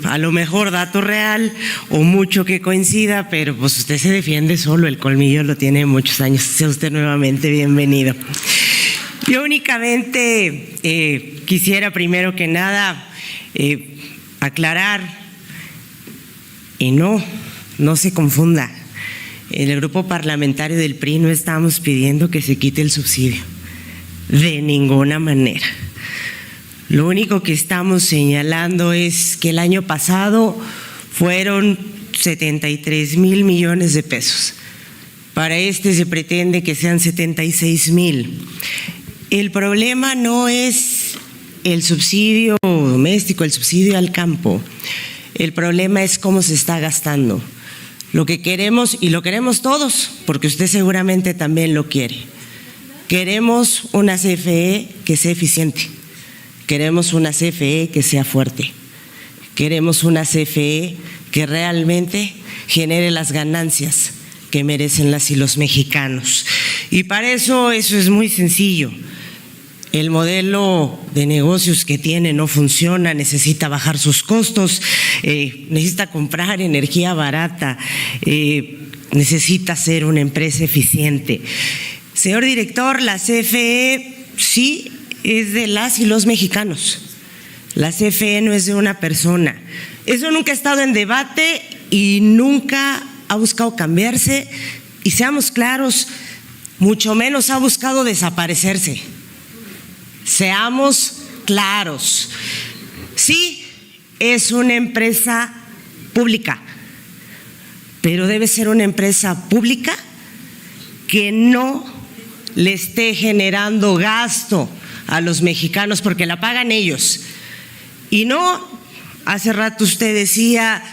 S7: a lo mejor dato real o mucho que coincida, pero pues usted se defiende solo, el colmillo lo tiene muchos años. Sea usted nuevamente bienvenido. Yo únicamente quisiera primero que nada aclarar y no se confunda. En el grupo parlamentario del PRI no estamos pidiendo que se quite el subsidio, de ninguna manera. Lo único que estamos señalando es que el año pasado fueron 73,000 millones de pesos. Para este se pretende que sean 76,000. El problema no es el subsidio doméstico, el subsidio al campo. El problema es cómo se está gastando. Lo que queremos, y lo queremos todos, porque usted seguramente también lo quiere, queremos una CFE que sea eficiente, queremos una CFE que sea fuerte, queremos una CFE que realmente genere las ganancias que merecen las y los mexicanos. Y para eso es muy sencillo. El modelo de negocios que tiene no funciona, necesita bajar sus costos, necesita comprar energía barata, necesita ser una empresa eficiente. Señor director, la CFE sí es de las y los mexicanos. La CFE no es de una persona. Eso nunca ha estado en debate y nunca ha buscado cambiarse. Y seamos claros, mucho menos ha buscado desaparecerse. Seamos claros. Sí, es una empresa pública, pero debe ser una empresa pública que no le esté generando gasto a los mexicanos porque la pagan ellos. Y no, hace rato usted decía,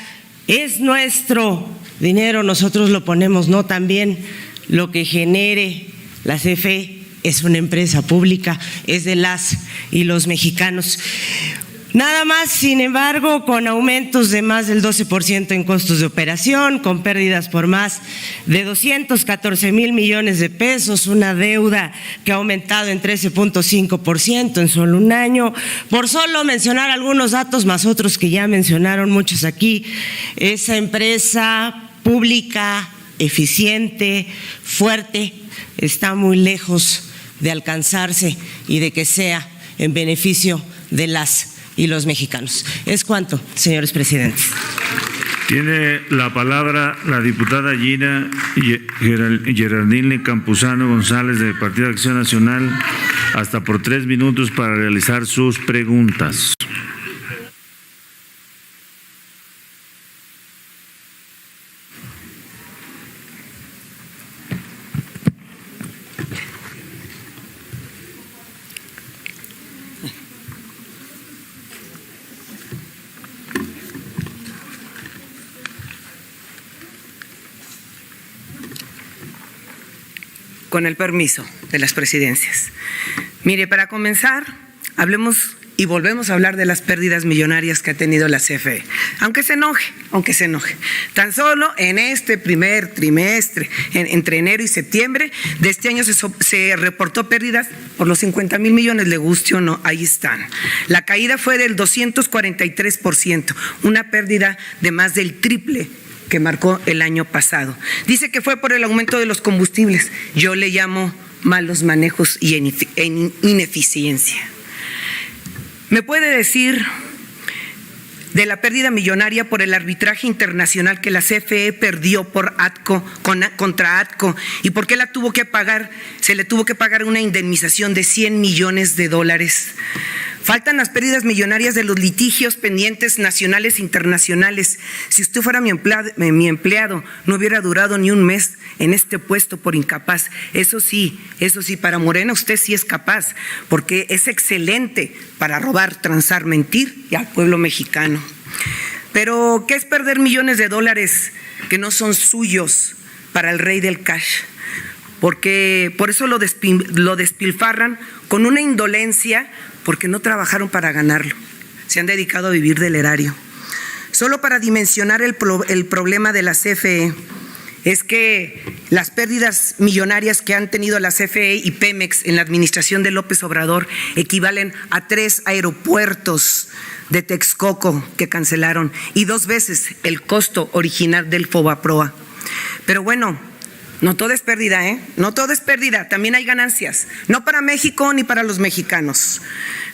S7: es nuestro dinero, nosotros lo ponemos. No, también lo que genere la CFE es una empresa pública, es de las y los mexicanos. Nada más, sin embargo, con aumentos de más del 12% en costos de operación, con pérdidas por más de 214,000 millones de pesos, una deuda que ha aumentado en 13.5% en solo un año. Por solo mencionar algunos datos, más otros que ya mencionaron muchos aquí, esa empresa pública, eficiente, fuerte, está muy lejos de alcanzarse y de que sea en beneficio de las y los mexicanos. ¿Es cuánto, señores presidentes?
S2: Tiene la palabra la diputada Gina Geraldine Campuzano González del Partido de Acción Nacional hasta por 3 minutos para realizar sus preguntas.
S8: con el permiso de las presidencias. Mire, para comenzar, hablemos y volvemos a hablar de las pérdidas millonarias que ha tenido la CFE. Aunque se enoje. Tan solo en este primer trimestre, entre enero y septiembre de este año se reportó pérdidas por los 50,000 millones, le guste o no, ahí están. La caída fue del 243%, una pérdida de más del triple que marcó el año pasado. Dice que fue por el aumento de los combustibles. Yo le llamo malos manejos y ineficiencia. ¿Me puede decir de la pérdida millonaria por el arbitraje internacional que la CFE perdió por contra ATCO y por qué la tuvo que pagar? Se le tuvo que pagar una indemnización de $100 millones. Faltan las pérdidas millonarias de los litigios pendientes nacionales e internacionales. Si usted fuera mi empleado, no hubiera durado ni un mes en este puesto por incapaz. Eso sí, para Morena usted sí es capaz, porque es excelente para robar, transar, mentir y al pueblo mexicano. Pero, ¿qué es perder millones de dólares que no son suyos para el rey del cash? Porque por eso lo despilfarran con una indolencia, porque no trabajaron para ganarlo, se han dedicado a vivir del erario. Solo para dimensionar el problema de la CFE, es que las pérdidas millonarias que han tenido la CFE y Pemex en la administración de López Obrador equivalen a 3 aeropuertos de Texcoco que cancelaron y 2 veces el costo original del Fobaproa. Pero bueno, no todo es pérdida, no todo es pérdida, también hay ganancias, no para México ni para los mexicanos,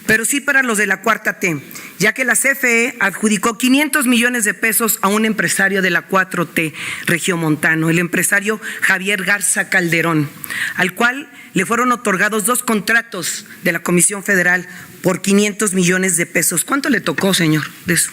S8: pero sí para los de la Cuarta T, ya que la CFE adjudicó 500 millones de pesos a un empresario de la 4T regiomontano, el empresario Javier Garza Calderón, al cual le fueron otorgados 2 contratos de la Comisión Federal por 500 millones de pesos. ¿Cuánto le tocó, señor, de eso?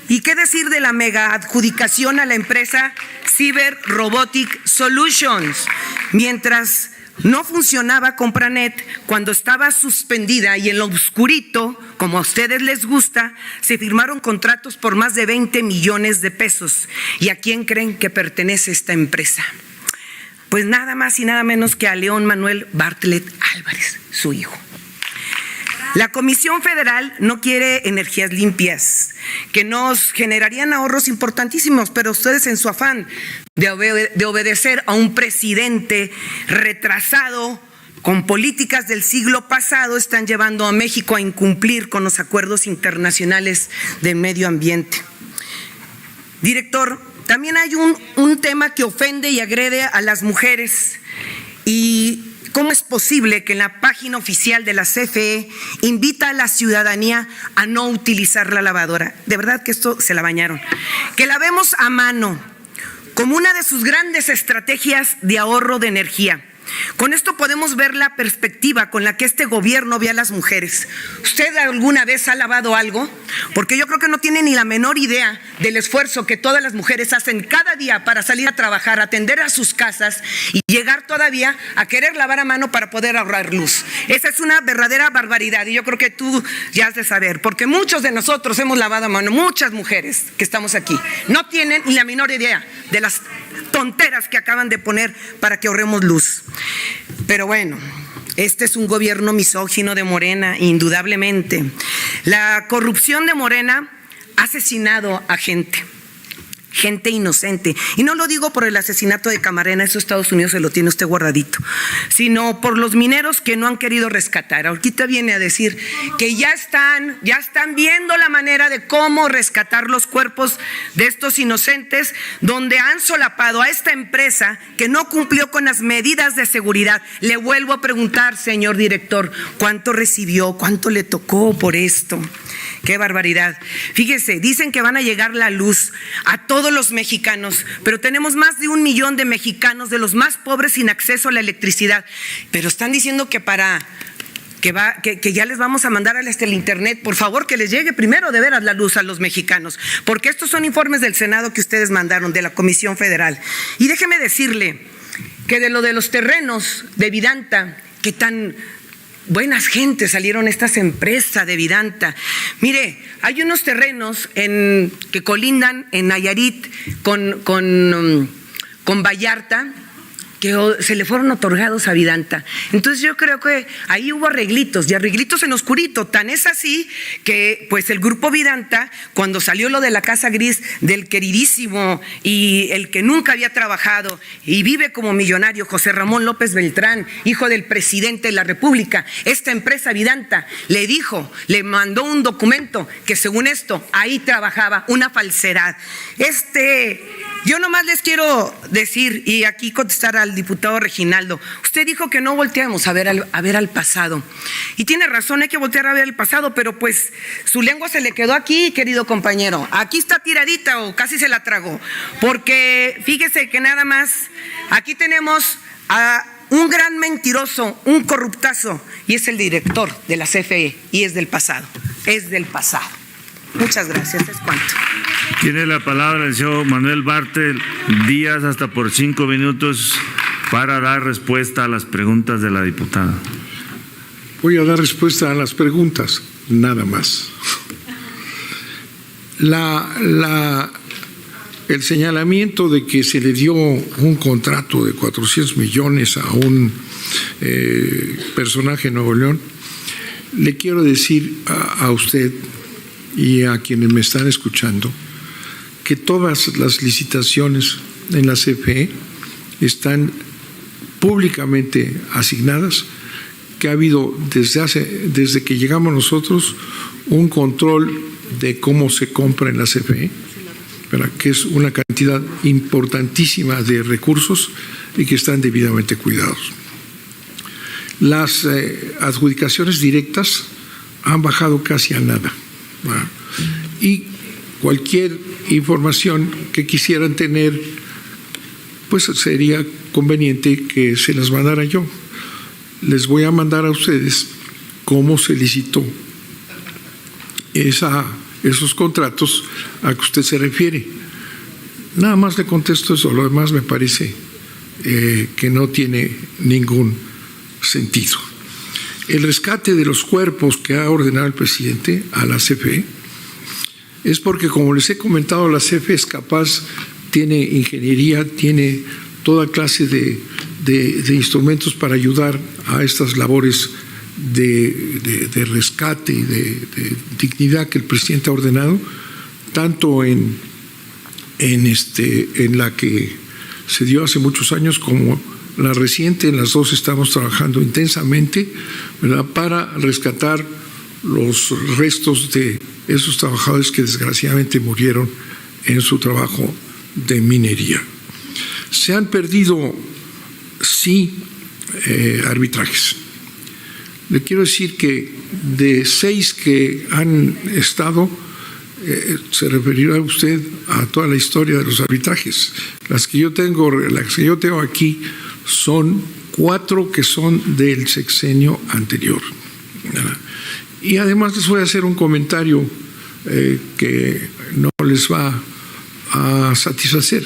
S8: ¿Y qué decir de la mega adjudicación a la empresa Cyber Robotic Solutions? Mientras no funcionaba Compranet, cuando estaba suspendida y en lo oscurito, como a ustedes les gusta, se firmaron contratos por más de 20 millones de pesos. ¿Y a quién creen que pertenece esta empresa? Pues nada más y nada menos que a León Manuel Bartlett Álvarez, su hijo. La Comisión Federal no quiere energías limpias, que nos generarían ahorros importantísimos, pero ustedes en su afán de obedecer a un presidente retrasado con políticas del siglo pasado están llevando a México a incumplir con los acuerdos internacionales de medio ambiente. Director, también hay un tema que ofende y agrede a las mujeres. ¿Y cómo es posible que en la página oficial de la CFE invita a la ciudadanía a no utilizar la lavadora? De verdad que esto se la bañaron. Que lavemos a mano como una de sus grandes estrategias de ahorro de energía. Con esto podemos ver la perspectiva con la que este gobierno ve a las mujeres. ¿Usted alguna vez ha lavado algo? Porque yo creo que no tiene ni la menor idea del esfuerzo que todas las mujeres hacen cada día para salir a trabajar, atender a sus casas y llegar todavía a querer lavar a mano para poder ahorrar luz. Esa es una verdadera barbaridad y yo creo que tú ya has de saber, porque muchos de nosotros hemos lavado a mano, muchas mujeres que estamos aquí no tienen ni la menor idea de las tonteras que acaban de poner para que ahorremos luz. Pero bueno, este es un gobierno misógino de Morena, indudablemente. La corrupción de Morena ha asesinado a gente inocente. Y no lo digo por el asesinato de Camarena, eso Estados Unidos se lo tiene usted guardadito, sino por los mineros que no han querido rescatar. Ahorita viene a decir que ya están viendo la manera de cómo rescatar los cuerpos de estos inocentes, donde han solapado a esta empresa que no cumplió con las medidas de seguridad. Le vuelvo a preguntar, señor director, ¿cuánto recibió? ¿Cuánto le tocó por esto? ¡Qué barbaridad! Fíjese, dicen que van a llegar la luz a todos los mexicanos, pero tenemos más de 1 millón de mexicanos, de los más pobres, sin acceso a la electricidad. Pero están diciendo que ya les vamos a mandar hasta el internet. Por favor, que les llegue primero de veras la luz a los mexicanos, porque estos son informes del Senado que ustedes mandaron, de la Comisión Federal. Y déjeme decirle que de lo de los terrenos de Vidanta, que tan buenas gentes salieron estas empresas de Vidanta. Mire, hay unos terrenos que colindan en Nayarit con Vallarta, que se le fueron otorgados a Vidanta. Entonces yo creo que ahí hubo arreglitos, y arreglitos en oscurito. Tan es así que pues el grupo Vidanta, cuando salió lo de la casa gris del queridísimo y el que nunca había trabajado y vive como millonario, José Ramón López Beltrán, hijo del presidente de la República, esta empresa Vidanta le mandó un documento que según esto ahí trabajaba, una falsedad. Yo nomás les quiero decir, y aquí contestar al diputado Reginaldo, usted dijo que no volteamos a ver al pasado, y tiene razón, hay que voltear a ver el pasado, pero pues su lengua se le quedó aquí, querido compañero, aquí está tiradita o casi se la tragó, porque fíjese que nada más, aquí tenemos a un gran mentiroso, un corruptazo, y es el director de la CFE, y es del pasado. Muchas gracias, es cuanto.
S2: Tiene la palabra el señor Manuel Bartel Díaz, hasta por 5 minutos, para dar respuesta a las preguntas de la diputada.
S3: Voy a dar respuesta a las preguntas, nada más. El señalamiento de que se le dio un contrato de 400 millones a un personaje en Nuevo León, le quiero decir a usted y a quienes me están escuchando que todas las licitaciones en la CFE están públicamente asignadas, que ha habido desde que llegamos nosotros un control de cómo se compra en la CFE, que es una cantidad importantísima de recursos y que están debidamente cuidados. Las adjudicaciones directas han bajado casi a nada, ¿verdad? Y cualquier información que quisieran tener, pues sería conveniente que se las mandara yo. Les voy a mandar a ustedes cómo se licitó esos contratos a que usted se refiere. Nada más le contesto eso, lo demás me parece que no tiene ningún sentido. El rescate de los cuerpos que ha ordenado el presidente a la CFE es porque, como les he comentado, la CFE es capaz, tiene ingeniería, tiene toda clase de instrumentos para ayudar a estas labores de rescate y de dignidad que el presidente ha ordenado, tanto en la que se dio hace muchos años como la reciente. En las dos estamos trabajando intensamente, ¿verdad?, para rescatar los restos de esos trabajadores que desgraciadamente murieron en su trabajo de minería. Se han perdido, sí, arbitrajes. Le quiero decir que de 6 que han estado, se referirá usted a toda la historia de los arbitrajes. Las que yo tengo aquí son 4 que son del sexenio anterior. Y además les voy a hacer un comentario que no les va a satisfacer.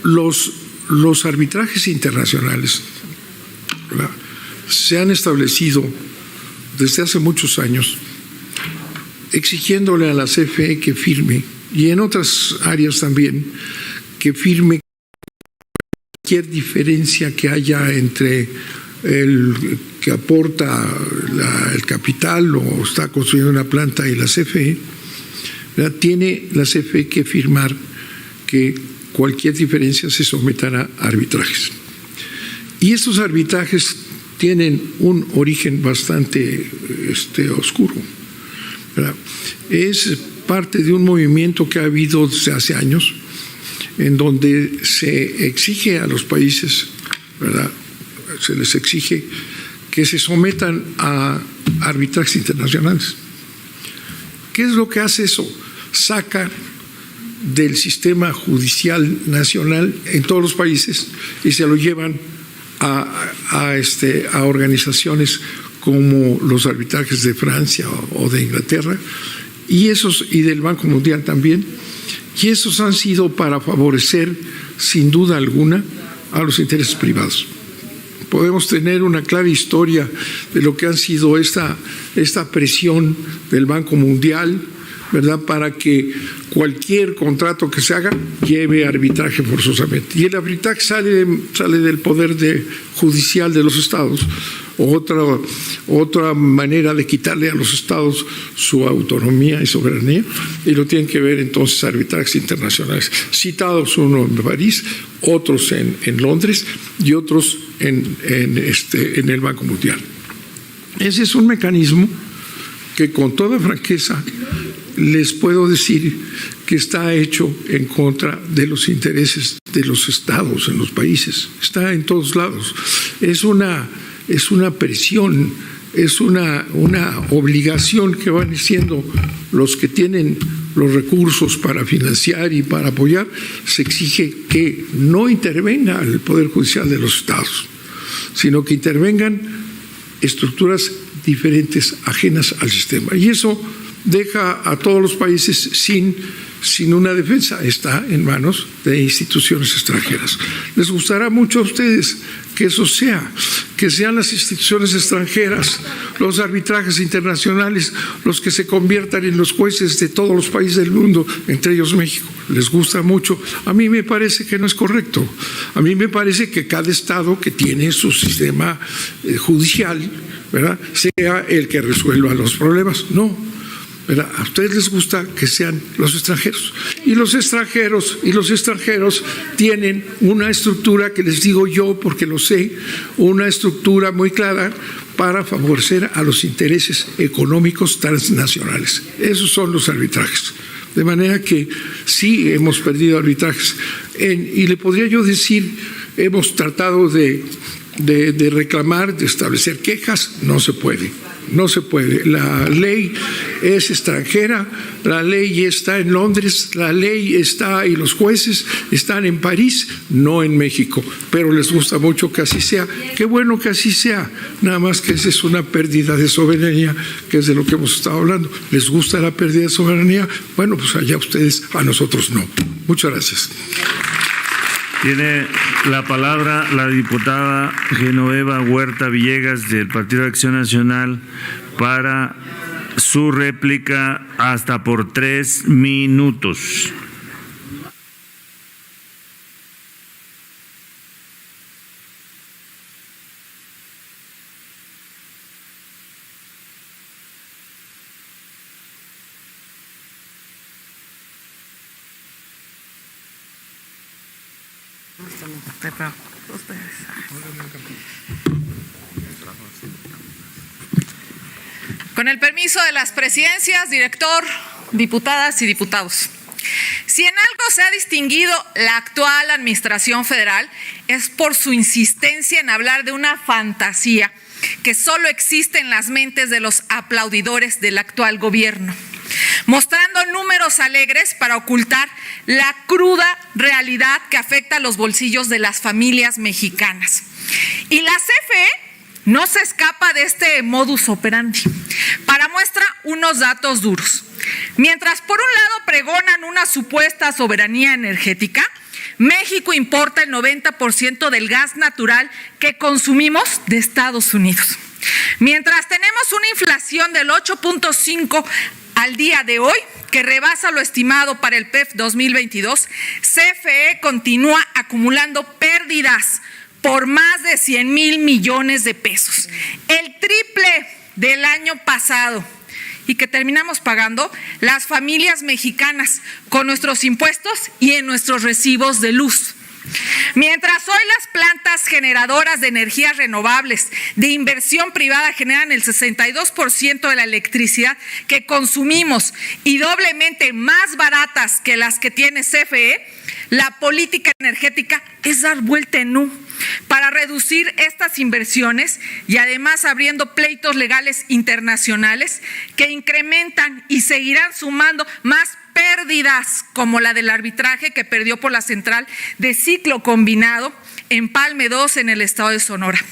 S3: Los arbitrajes internacionales, ¿verdad?, se han establecido desde hace muchos años exigiéndole a la CFE que firme, y en otras áreas también, que firme cualquier diferencia que haya entre el que aporta el capital o está construyendo una planta y la CFE, ¿verdad?, tiene la CFE que firmar que cualquier diferencia se someterá a arbitrajes. Y estos arbitrajes tienen un origen bastante oscuro, ¿verdad? Es parte de un movimiento que ha habido desde hace años, en donde se exige a los países, ¿verdad?, se les exige que se sometan a arbitrajes internacionales. ¿Qué es lo que hace eso? Saca del sistema judicial nacional en todos los países y se lo llevan a organizaciones como los arbitrajes de Francia o de Inglaterra, y del Banco Mundial también, y esos han sido para favorecer sin duda alguna a los intereses privados. Podemos tener una clara historia de lo que han sido esta presión del Banco Mundial, ¿verdad?, para que cualquier contrato que se haga lleve arbitraje forzosamente. Y el arbitraje sale del poder judicial de los estados. Otra manera de quitarle a los estados su autonomía y soberanía, y lo tienen que ver entonces arbitrajes internacionales, citados uno en París, otros en Londres y otros en el Banco Mundial. Ese es un mecanismo que, con toda franqueza, les puedo decir que está hecho en contra de los intereses de los estados en los países. Está en todos lados. Es una presión, es una obligación que van diciendo los que tienen los recursos para financiar y para apoyar. Se exige que no intervenga el Poder Judicial de los estados, sino que intervengan estructuras diferentes, ajenas al sistema. Y eso deja a todos los países sin una defensa. Está en manos de instituciones extranjeras. Les gustará mucho a ustedes que eso que sean las instituciones extranjeras, los arbitrajes internacionales, los que se conviertan en los jueces de todos los países del mundo, entre ellos México. Les gusta mucho. A mí me parece que no es correcto. A mí me parece que cada estado que tiene su sistema judicial, ¿verdad?, sea el que resuelva los problemas. No. A ustedes les gusta que sean los extranjeros. Y los extranjeros tienen una estructura que les digo yo, porque lo sé, una estructura muy clara para favorecer a los intereses económicos transnacionales. Esos son los arbitrajes. De manera que sí hemos perdido arbitrajes. Y le podría yo decir, hemos tratado de reclamar, de establecer quejas. No se puede. No se puede. La ley es extranjera, la ley está en Londres, la ley está y los jueces están en París, no en México. Pero les gusta mucho que así sea. Qué bueno que así sea. Nada más que esa es una pérdida de soberanía, que es de lo que hemos estado hablando. ¿Les gusta la pérdida de soberanía? Bueno, pues allá ustedes, a nosotros no. Muchas gracias.
S2: Tiene la palabra la diputada Genoveva Huerta Villegas del Partido de Acción Nacional para su réplica hasta por 3 minutos.
S9: Con el permiso de las presidencias, director, diputadas y diputados. Si en algo se ha distinguido la actual administración federal es por su insistencia en hablar de una fantasía que solo existe en las mentes de los aplaudidores del actual gobierno, mostrando números alegres para ocultar la cruda realidad que afecta a los bolsillos de las familias mexicanas. Y la CFE no se escapa de este modus operandi. Para muestra, unos datos duros. Mientras por un lado pregonan una supuesta soberanía energética, México importa el 90% del gas natural que consumimos de Estados Unidos. Mientras tenemos una inflación del 8.5% al día de hoy, que rebasa lo estimado para el PEF 2022, CFE continúa acumulando pérdidas por más de 100,000 millones de pesos, el triple del año pasado, y que terminamos pagando las familias mexicanas con nuestros impuestos y en nuestros recibos de luz. Mientras hoy las plantas generadoras de energías renovables de inversión privada generan el 62% de la electricidad que consumimos y doblemente más baratas que las que tiene CFE, la política energética es dar vuelta en U para reducir estas inversiones y además abriendo pleitos legales internacionales que incrementan y seguirán sumando más pérdidas como la del arbitraje que perdió por la central de ciclo combinado en Palme 2 en el estado de Sonora.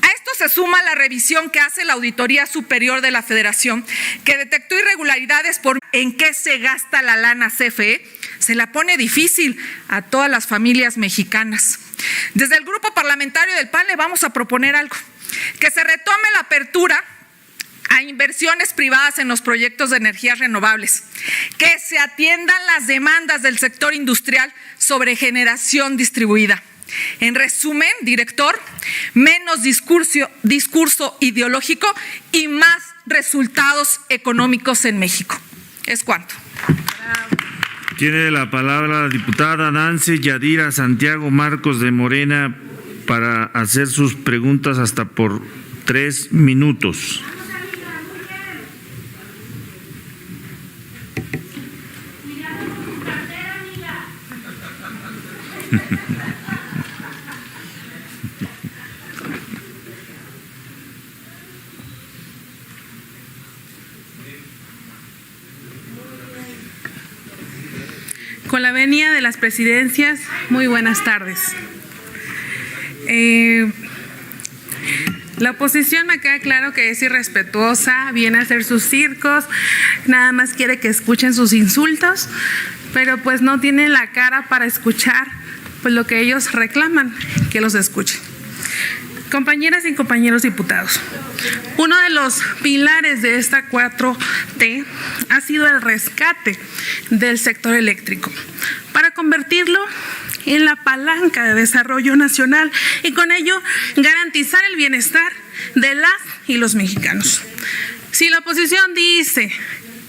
S9: A esto se suma la revisión que hace la Auditoría Superior de la Federación, que detectó irregularidades por en qué se gasta la lana CFE. Se la pone difícil a todas las familias mexicanas. Desde el grupo parlamentario del PAN le vamos a proponer algo, que se retome la apertura a a inversiones privadas en los proyectos de energías renovables, que se atiendan las demandas del sector industrial sobre generación distribuida. En resumen, director, menos discurso ideológico y más resultados económicos en México. Es cuanto.
S2: Tiene la palabra la diputada Nancy Yadira Santiago Marcos de Morena para hacer sus preguntas hasta por 3 minutos.
S10: Con la venia de las presidencias, muy buenas tardes. La oposición me queda claro que es irrespetuosa, viene a hacer sus circos, nada más quiere que escuchen sus insultos, pero pues no tiene la cara para escuchar pues lo que ellos reclaman, que los escuchen. Compañeras y compañeros diputados, uno de los pilares de esta 4T ha sido el rescate del sector eléctrico para convertirlo en la palanca de desarrollo nacional y con ello garantizar el bienestar de las y los mexicanos. Si la oposición dice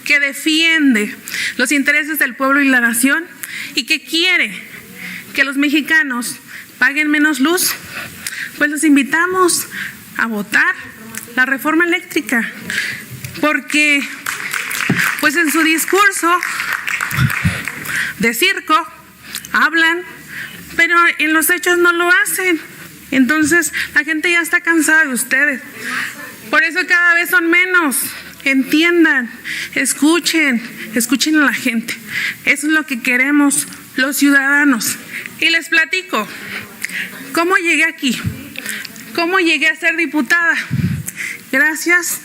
S10: que defiende los intereses del pueblo y la nación y que quiere que los mexicanos paguen menos luz, pues los invitamos a votar la reforma eléctrica, porque pues en su discurso de circo hablan, pero en los hechos no lo hacen. Entonces la gente ya está cansada de ustedes, por eso cada vez son menos. Entiendan, escuchen a la gente. Eso es lo que queremos los ciudadanos. Y les platico cómo llegué aquí. ¿Cómo llegué a ser diputada? Gracias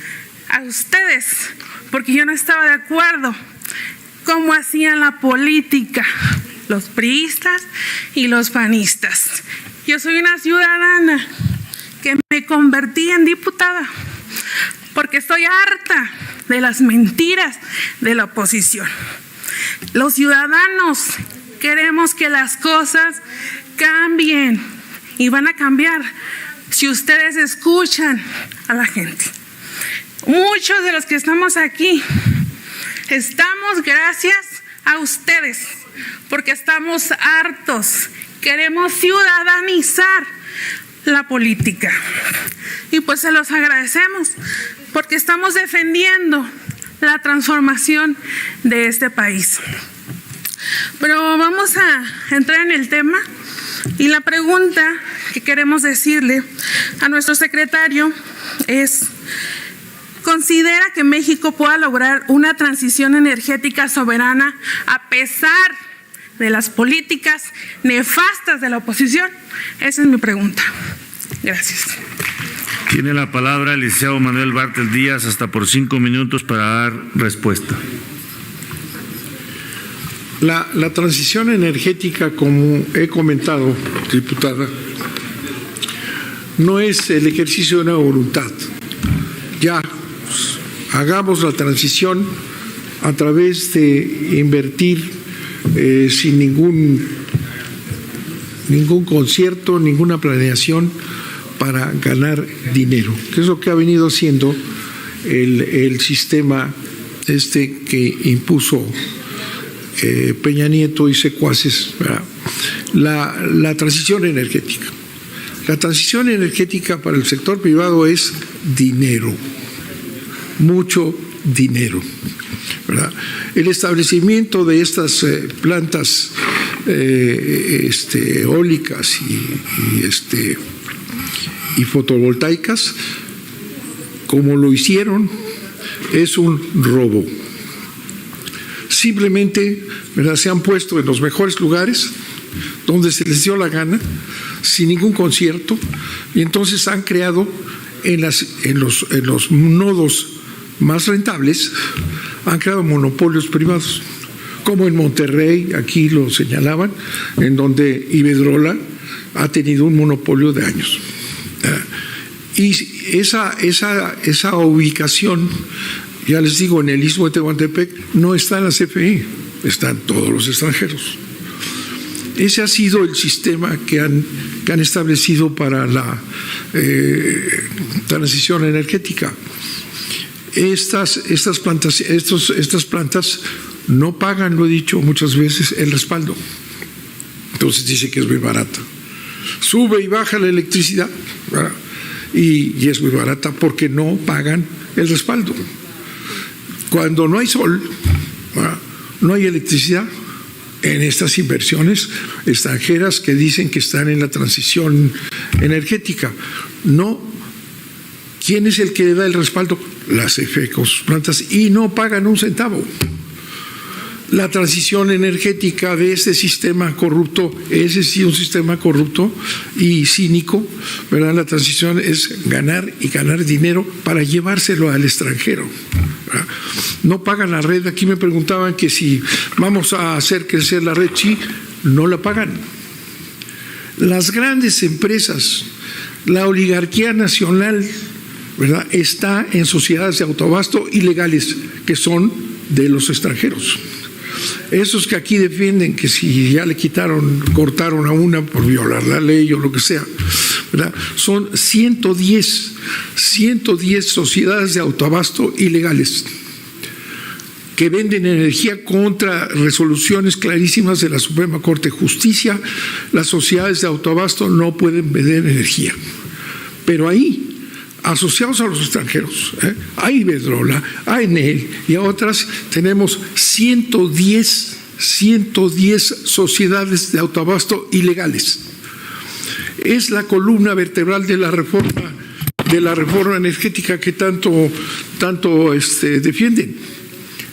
S10: a ustedes, porque yo no estaba de acuerdo cómo hacían la política los priistas y los panistas. Yo soy una ciudadana que me convertí en diputada porque estoy harta de las mentiras de la oposición. Los ciudadanos queremos que las cosas cambien y van a cambiar si ustedes escuchan a la gente. Muchos de los que estamos aquí estamos gracias a ustedes, porque estamos hartos, queremos ciudadanizar la política. Y pues se los agradecemos, porque estamos defendiendo la transformación de este país. Pero vamos a entrar en el tema y la pregunta que queremos decirle a nuestro secretario es: ¿considera que México pueda lograr una transición energética soberana a pesar de las políticas nefastas de la oposición? Esa es mi pregunta. Gracias.
S2: Tiene la palabra el licenciado Manuel Bartlett Díaz hasta por 5 minutos para dar respuesta.
S3: La transición energética, como he comentado, diputada, no es el ejercicio de una voluntad. Ya hagamos la transición a través de invertir sin ningún concierto, ninguna planeación para ganar dinero, que es lo que ha venido haciendo el sistema que impuso Peña Nieto y secuaces. La transición energética. La transición energética para el sector privado es dinero, mucho dinero, ¿verdad? El establecimiento de estas plantas eólicas y fotovoltaicas, como lo hicieron, es un robo. Simplemente, ¿verdad?, se han puesto en los mejores lugares donde se les dio la gana, sin ningún concierto, y entonces han creado en los nodos más rentables, han creado monopolios privados, como en Monterrey, aquí lo señalaban, en donde Iberdrola ha tenido un monopolio de años. Y esa ubicación, ya les digo, en el Istmo de Tehuantepec no está en la CFE, están todos los extranjeros. Ese ha sido el sistema que han establecido para la transición energética. Estas plantas no pagan, lo he dicho muchas veces, el respaldo. Entonces dice que es muy barata. Sube y baja la electricidad, ¿verdad? Y es muy barata porque no pagan el respaldo. Cuando no hay sol, ¿verdad?, no hay electricidad. En estas inversiones extranjeras que dicen que están en la transición energética, no. ¿Quién es el que da el respaldo? La CFE con sus plantas, y no pagan un centavo. La transición energética de este sistema corrupto, ese sí un sistema corrupto y cínico, ¿verdad? La transición es ganar y ganar dinero para llevárselo al extranjero, ¿verdad? No pagan la red. Aquí me preguntaban que si vamos a hacer crecer la red, sí, no la pagan. Las grandes empresas, la oligarquía nacional, ¿verdad?, está en sociedades de autoabasto ilegales que son de los extranjeros. Esos que aquí defienden que si ya le cortaron a una por violar la ley o lo que sea, ¿verdad?, son 110 sociedades de autoabasto ilegales que venden energía contra resoluciones clarísimas de la Suprema Corte de Justicia. Las sociedades de autoabasto no pueden vender energía, pero ahí, asociados a los extranjeros, a Iberdrola, a Enel y a otras, tenemos 110 sociedades de autoabasto ilegales. Es la columna vertebral de la reforma energética que tanto defienden.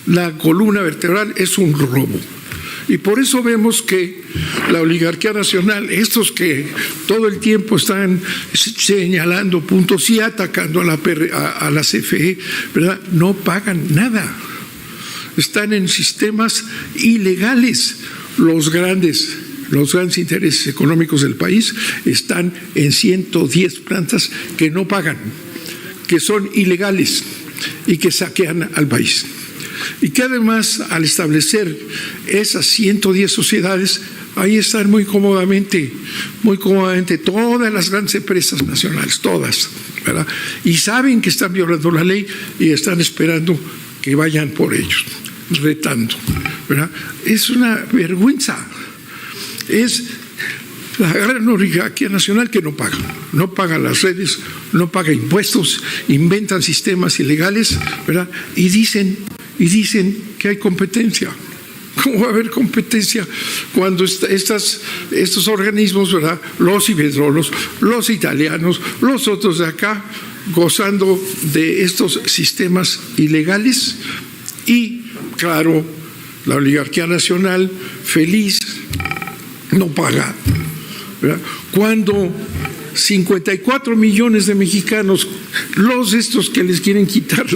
S3: La columna vertebral es un robo. Y por eso vemos que la oligarquía nacional, estos que todo el tiempo están señalando puntos y atacando a la CFE, ¿verdad?, no pagan nada. Están en sistemas ilegales. Los grandes intereses económicos del país están en 110 plantas que no pagan, que son ilegales y que saquean al país. Y que además, al establecer esas 110 sociedades, ahí están muy cómodamente todas las grandes empresas nacionales, todas, ¿verdad? Y saben que están violando la ley y están esperando que vayan por ellos, retando, ¿verdad? Es una vergüenza. Es la gran oligarquía nacional que no paga las redes, no paga impuestos, inventan sistemas ilegales, ¿verdad? Y dicen que hay competencia. ¿Cómo va a haber competencia cuando estos organismos, ¿verdad?, los iberdrolos, los italianos, los otros de acá, gozando de estos sistemas ilegales? Y, claro, la oligarquía nacional, feliz, no paga, ¿verdad? Cuando 54 millones de mexicanos, estos que les quieren quitar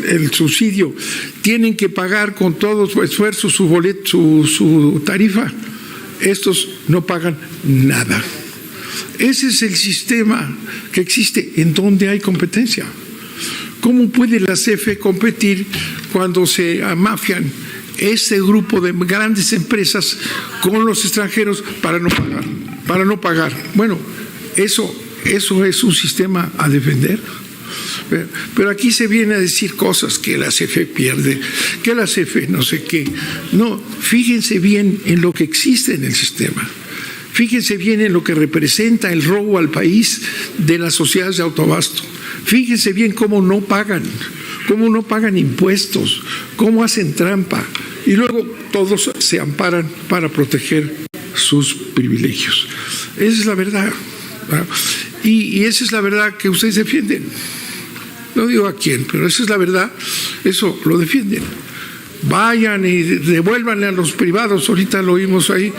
S3: el subsidio, tienen que pagar con todo su esfuerzo su tarifa. Estos no pagan nada. Ese es el sistema que existe en donde hay competencia. ¿Cómo puede la CFE competir cuando se amafian ese grupo de grandes empresas con los extranjeros para no pagar? Bueno, eso es un sistema a defender. Pero aquí se viene a decir cosas que la CFE pierde, que la CFE no sé qué. No, fíjense bien en lo que existe en el sistema. Fíjense bien en lo que representa el robo al país de las sociedades de autoabasto. Fíjense bien cómo no pagan impuestos, cómo hacen trampa. Y luego todos se amparan para proteger sus privilegios. Esa es la verdad. Y esa es la verdad que ustedes defienden. No digo a quién, pero esa es la verdad. Eso lo defienden. Vayan y devuélvanle a los privados, ahorita lo oímos ahí,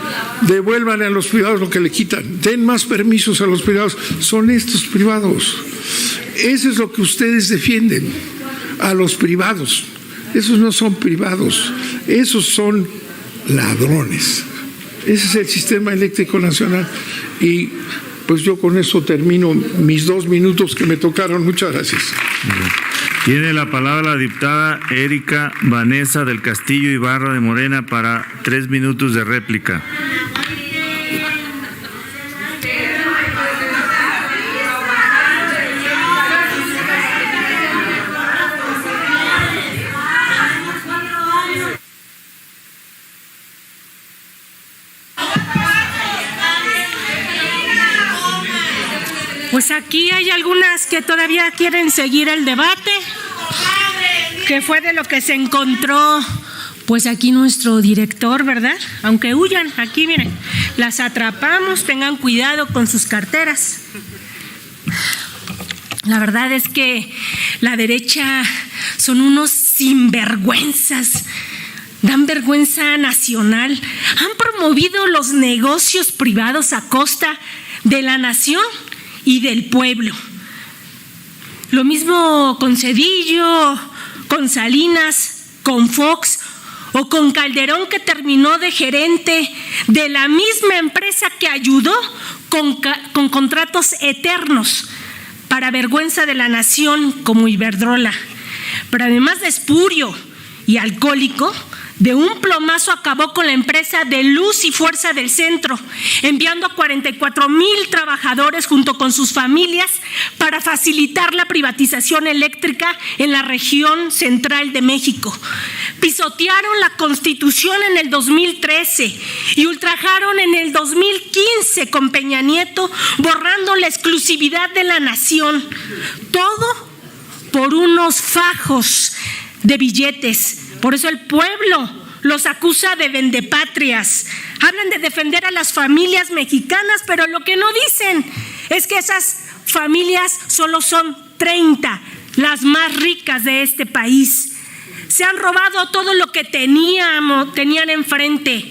S3: devuélvanle a los privados lo que le quitan, den más permisos a los privados, son estos privados. Eso es lo que ustedes defienden, a los privados. Esos no son privados, esos son ladrones. Ese es el sistema eléctrico nacional. Y pues yo con eso termino mis 2 minutos que me tocaron. Muchas gracias.
S2: Tiene la palabra la diputada Erika Vanessa del Castillo Ibarra de Morena para 3 minutos de réplica.
S11: Pues aquí hay algunas que todavía quieren seguir el debate, que fue de lo que se encontró pues aquí nuestro director, ¿verdad? Aunque huyan, aquí miren, las atrapamos, tengan cuidado con sus carteras. La verdad es que la derecha son unos sinvergüenzas, dan vergüenza nacional, han promovido los negocios privados a costa de la nación y del pueblo. Lo mismo con Zedillo, con Salinas, con Fox o con Calderón, que terminó de gerente de la misma empresa que ayudó con contratos eternos para vergüenza de la nación como Iberdrola. Pero además de espurio y alcohólico, de un plomazo acabó con la empresa de Luz y Fuerza del Centro, enviando a 44,000 trabajadores junto con sus familias para facilitar la privatización eléctrica en la región central de México. Pisotearon la Constitución en el 2013 y ultrajaron en el 2015 con Peña Nieto, borrando la exclusividad de la nación. Todo por unos fajos de billetes. Por eso el pueblo los acusa de vendepatrias. Hablan de defender a las familias mexicanas, pero lo que no dicen es que esas familias solo son 30, las más ricas de este país. Se han robado todo lo que tenían enfrente.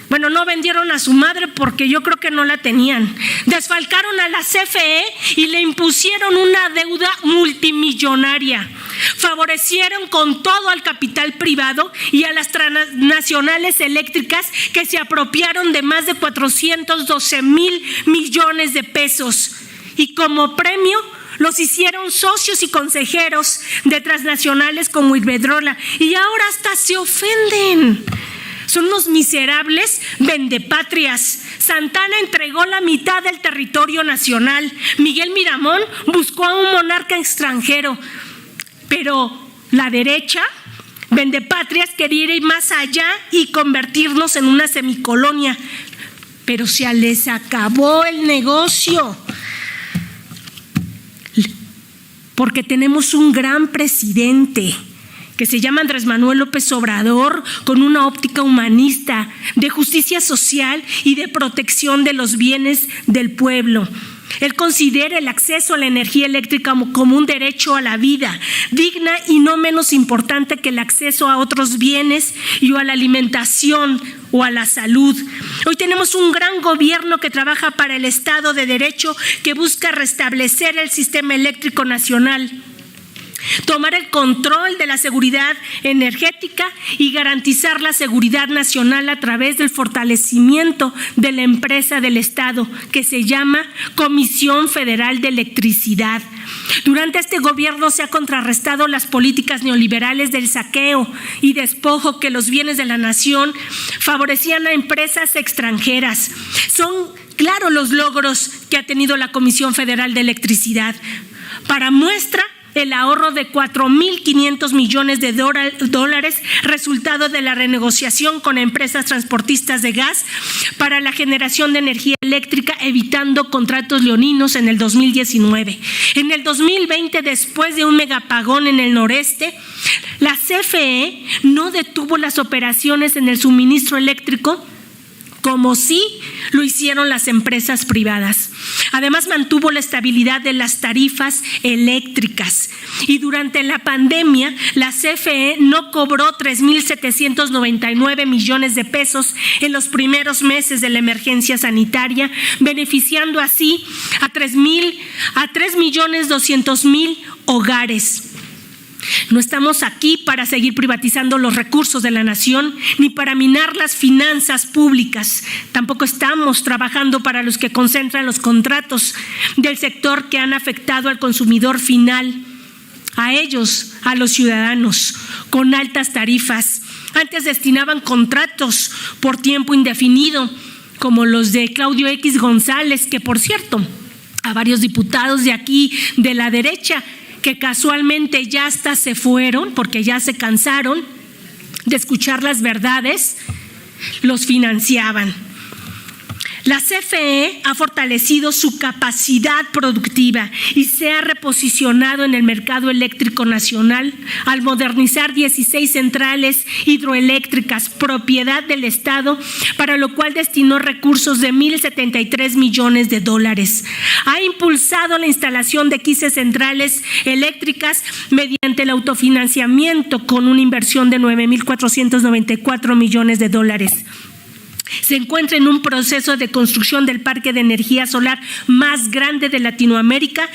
S11: Bueno, no vendieron a su madre porque yo creo que no la tenían. Desfalcaron a la CFE y le impusieron una deuda multimillonaria. Favorecieron con todo al capital privado y a las transnacionales eléctricas, que se apropiaron de más de 412,000 millones de pesos. Y como premio los hicieron socios y consejeros de transnacionales como Iberdrola. Y ahora hasta se ofenden. Son unos miserables vendepatrias. Santana entregó la mitad del territorio nacional. Miguel Miramón buscó a un monarca extranjero. Pero la derecha, vendepatrias, quería ir más allá y convertirnos en una semicolonia. Pero se les acabó el negocio. Porque tenemos un gran presidente que se llama Andrés Manuel López Obrador, con una óptica humanista, de justicia social y de protección de los bienes del pueblo. Él considera el acceso a la energía eléctrica como un derecho a la vida digna y no menos importante que el acceso a otros bienes y a la alimentación o a la salud. Hoy tenemos un gran gobierno que trabaja para el Estado de Derecho, que busca restablecer el sistema eléctrico nacional, tomar el control de la seguridad energética y garantizar la seguridad nacional a través del fortalecimiento de la empresa del Estado, que se llama Comisión Federal de Electricidad. Durante este gobierno se ha contrarrestado las políticas neoliberales del saqueo y despojo, que los bienes de la nación favorecían a empresas extranjeras. Son claros los logros que ha tenido la Comisión Federal de Electricidad. Para muestra, el ahorro de 4,500 millones de dólares, resultado de la renegociación con empresas transportistas de gas para la generación de energía eléctrica, evitando contratos leoninos en el 2019. En el 2020, después de un megapagón en el noreste, la CFE no detuvo las operaciones en el suministro eléctrico, como sí lo hicieron las empresas privadas. Además, mantuvo la estabilidad de las tarifas eléctricas. Y durante la pandemia, la CFE no cobró 3,799 millones de pesos en los primeros meses de la emergencia sanitaria, beneficiando así a 3,200,000 hogares. No estamos aquí para seguir privatizando los recursos de la nación ni para minar las finanzas públicas. Tampoco estamos trabajando para los que concentran los contratos del sector que han afectado al consumidor final, a ellos, a los ciudadanos, con altas tarifas. Antes destinaban contratos por tiempo indefinido, como los de Claudio X González, que por cierto, a varios diputados de aquí, de la derecha, que casualmente ya hasta se fueron porque ya se cansaron de escuchar las verdades, los financiaban. La CFE ha fortalecido su capacidad productiva y se ha reposicionado en el mercado eléctrico nacional al modernizar 16 centrales hidroeléctricas propiedad del Estado, para lo cual destinó recursos de $1,073 millones. Ha impulsado la instalación de 15 centrales eléctricas mediante el autofinanciamiento con una inversión de $9,494 millones. Se encuentra en un proceso de construcción del parque de energía solar más grande de Latinoamérica,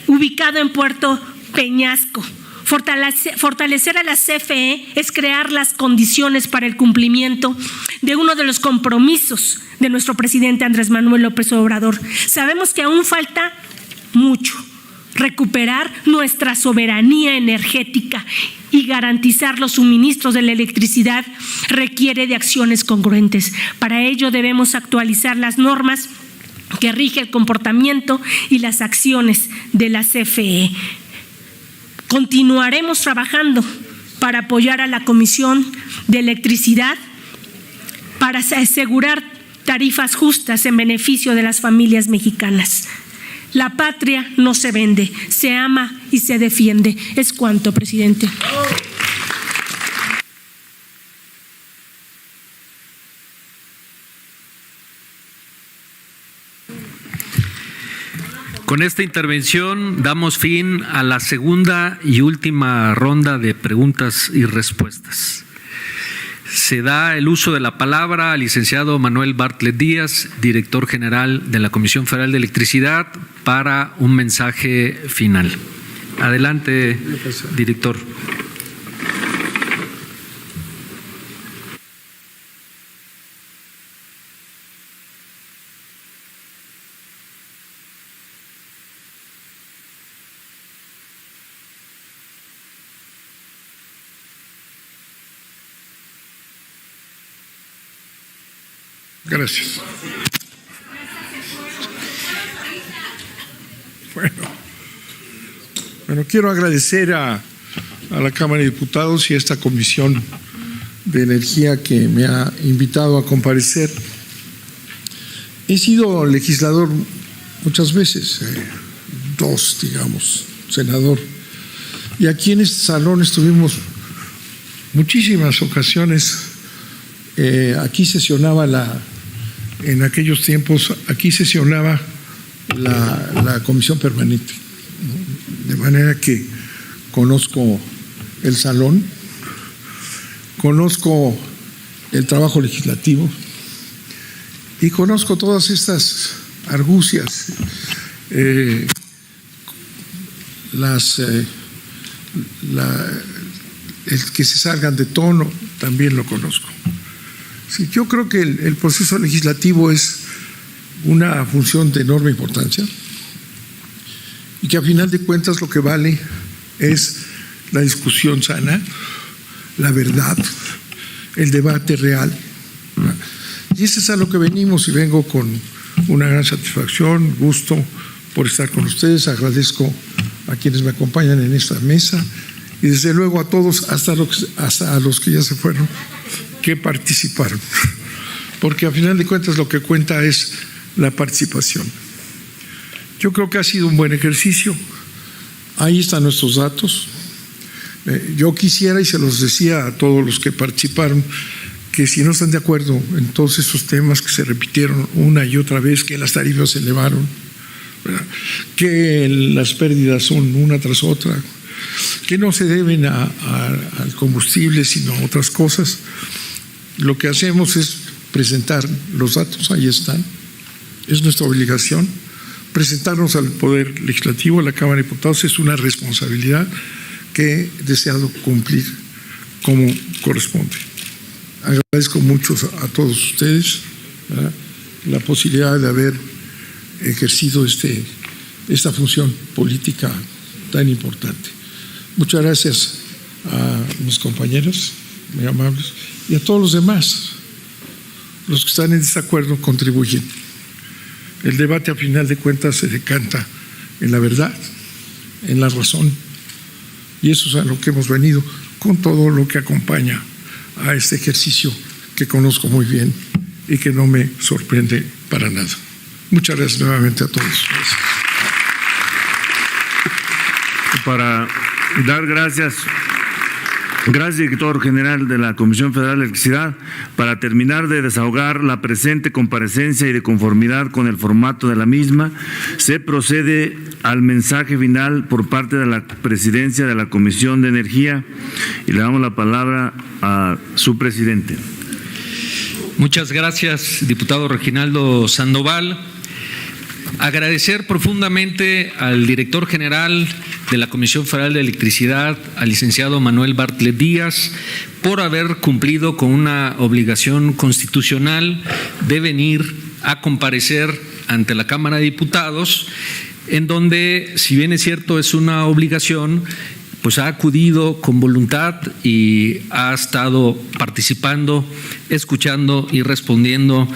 S11: ubicado en Puerto Peñasco. Fortalecer a la CFE es crear las condiciones para el cumplimiento de uno de los compromisos de nuestro presidente Andrés Manuel López Obrador. Sabemos que aún falta mucho. Recuperar nuestra soberanía energética y garantizar los suministros de la electricidad requiere de acciones congruentes. Para ello debemos actualizar las normas que rigen el comportamiento y las acciones de la CFE. Continuaremos trabajando para apoyar a la Comisión de Electricidad para asegurar tarifas justas en beneficio de las familias mexicanas. La patria no se vende, se ama y se defiende. Es cuanto, presidente.
S4: Con esta intervención damos fin a la segunda y última ronda de preguntas y respuestas. Se da el uso de la palabra al licenciado Manuel Bartlett Díaz, director general de la Comisión Federal de Electricidad, para un mensaje final. Adelante, director.
S3: Gracias. Bueno, quiero agradecer a la Cámara de Diputados y a esta Comisión de Energía que me ha invitado a comparecer. He sido legislador muchas veces, senador. Y aquí en este salón estuvimos muchísimas ocasiones. Aquí sesionaba en aquellos tiempos, aquí sesionaba la comisión permanente, ¿no? De manera que conozco el salón, conozco el trabajo legislativo y conozco todas estas argucias, el que se salgan de tono, también lo conozco. Sí, yo creo que el proceso legislativo es una función de enorme importancia y que a final de cuentas lo que vale es la discusión sana, la verdad, el debate real. Y eso es a lo que venimos y vengo con una gran satisfacción, gusto por estar con ustedes. Agradezco a quienes me acompañan en esta mesa y desde luego a todos, hasta a los que ya se fueron, que participaron, porque a final de cuentas lo que cuenta es la participación. Yo creo que ha sido un buen ejercicio. Ahí están nuestros datos. Yo quisiera, y se los decía a todos los que participaron, que si no están de acuerdo en todos esos temas que se repitieron una y otra vez, que las tarifas se elevaron, ¿verdad?, que las pérdidas son una tras otra, que no se deben al combustible sino a otras cosas, lo que hacemos es presentar los datos, ahí están. Es nuestra obligación presentarnos al Poder Legislativo, a la Cámara de Diputados. Es una responsabilidad que he deseado cumplir como corresponde. Agradezco mucho a todos ustedes, ¿verdad?, la posibilidad de haber ejercido esta función política tan importante. Muchas gracias a mis compañeros, muy amables, y a todos los demás. Los que están en desacuerdo contribuyen. El debate, a final de cuentas, se decanta en la verdad, en la razón, y eso es a lo que hemos venido, con todo lo que acompaña a este ejercicio que conozco muy bien y que no me sorprende para nada. Muchas gracias nuevamente a todos. Gracias.
S2: Para dar gracias, director general de la Comisión Federal de Electricidad, para terminar de desahogar la presente comparecencia y de conformidad con el formato de la misma, se procede al mensaje final por parte de la presidencia de la Comisión de Energía y le damos la palabra a su presidente.
S4: Muchas gracias, diputado Reginaldo Sandoval. Agradecer profundamente al director general de la Comisión Federal de Electricidad, al licenciado Manuel Bartlett Díaz, por haber cumplido con una obligación constitucional de venir a comparecer ante la Cámara de Diputados, en donde, si bien es cierto, es una obligación, pues ha acudido con voluntad y ha estado participando, escuchando y respondiendo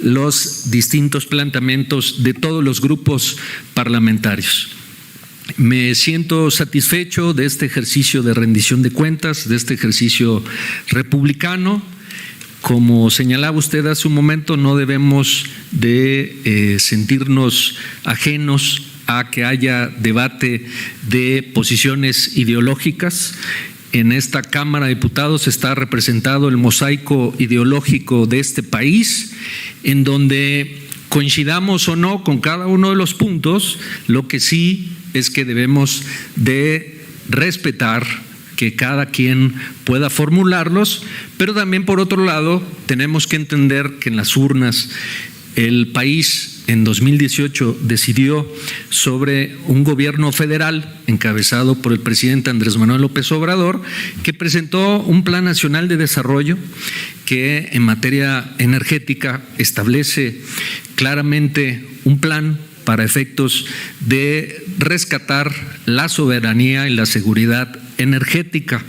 S4: los distintos planteamientos de todos los grupos parlamentarios. Me siento satisfecho de este ejercicio de rendición de cuentas, de este ejercicio republicano. Como señalaba usted hace un momento, no debemos de sentirnos ajenos a que haya debate de posiciones ideológicas. En esta Cámara de Diputados está representado el mosaico ideológico de este país, en donde coincidamos o no con cada uno de los puntos, lo que sí es que debemos de respetar que cada quien pueda formularlos, pero también, por otro lado, tenemos que entender que en las urnas el país en 2018 decidió sobre un gobierno federal encabezado por el presidente Andrés Manuel López Obrador, que presentó un Plan Nacional de Desarrollo que en materia energética establece claramente un plan para efectos de rescatar la soberanía y la seguridad energética,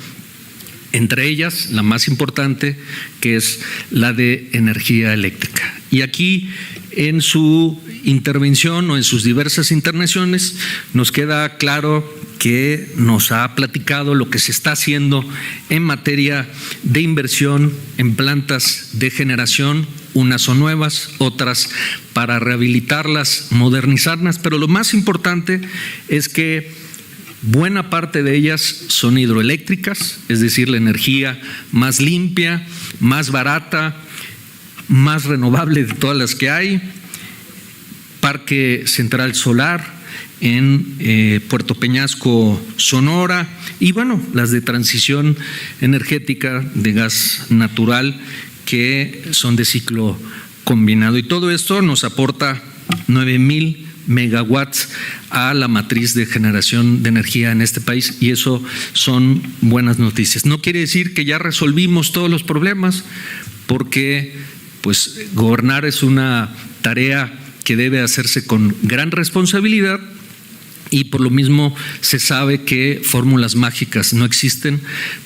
S4: entre ellas la más importante, que es la de energía eléctrica. Y aquí, en su intervención o en sus diversas intervenciones, nos queda claro que nos ha platicado lo que se está haciendo en materia de inversión en plantas de generación. Unas son nuevas, otras para rehabilitarlas, modernizarlas, pero lo más importante es que buena parte de ellas son hidroeléctricas, es decir, la energía más limpia, más barata, más renovable de todas las que hay. Parque Central Solar en Puerto Peñasco, Sonora, y bueno, las de transición energética de gas natural que son de ciclo combinado. Y todo esto nos aporta 9,000 megawatts a la matriz de generación de energía en este país, y eso son buenas noticias. No quiere decir que ya resolvimos todos los problemas, porque pues gobernar es una tarea que debe hacerse con gran responsabilidad, y por lo mismo se sabe que fórmulas mágicas no existen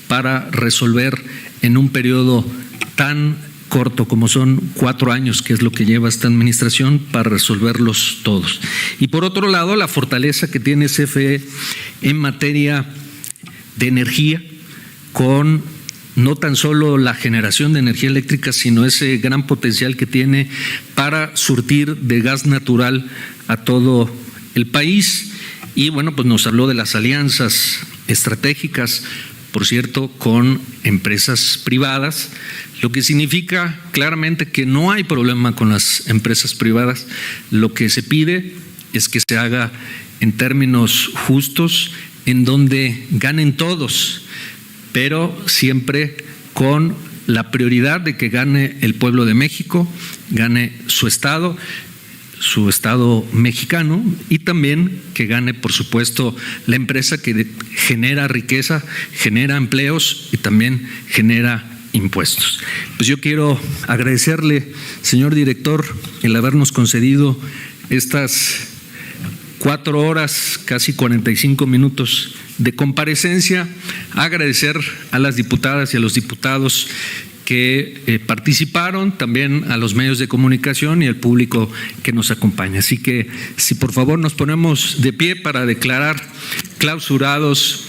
S4: para resolver en un periodo tan corto como son 4 años, que es lo que lleva esta administración, para resolverlos todos. Y por otro lado, la fortaleza que tiene CFE en materia de energía, con no tan solo la generación de energía eléctrica, sino ese gran potencial que tiene para surtir de gas natural a todo el país. Y bueno, pues nos habló de las alianzas estratégicas, por cierto, con empresas privadas, lo que significa claramente que no hay problema con las empresas privadas. Lo que se pide es que se haga en términos justos, en donde ganen todos, pero siempre con la prioridad de que gane el pueblo de México, gane su estado. su Estado mexicano y también que gane, por supuesto, la empresa que genera riqueza, genera empleos y también genera impuestos. Pues yo quiero agradecerle, señor director, el habernos concedido estas 4 horas, casi 45 minutos de comparecencia, agradecer a las diputadas y a los diputados que participaron, también a los medios de comunicación y al público que nos acompaña. Así que, si por favor nos ponemos de pie para declarar clausurados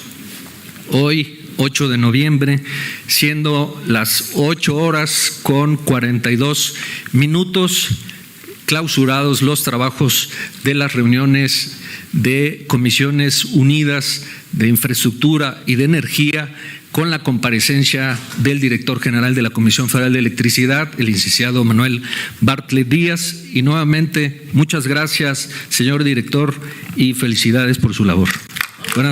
S4: hoy, 8 de noviembre, siendo las 8 horas con 42 minutos, clausurados los trabajos de las reuniones de Comisiones Unidas de Infraestructura y de Energía, con la comparecencia del director general de la Comisión Federal de Electricidad, el licenciado Manuel Bartlett Díaz. Y nuevamente, muchas gracias, señor director, y felicidades por su labor.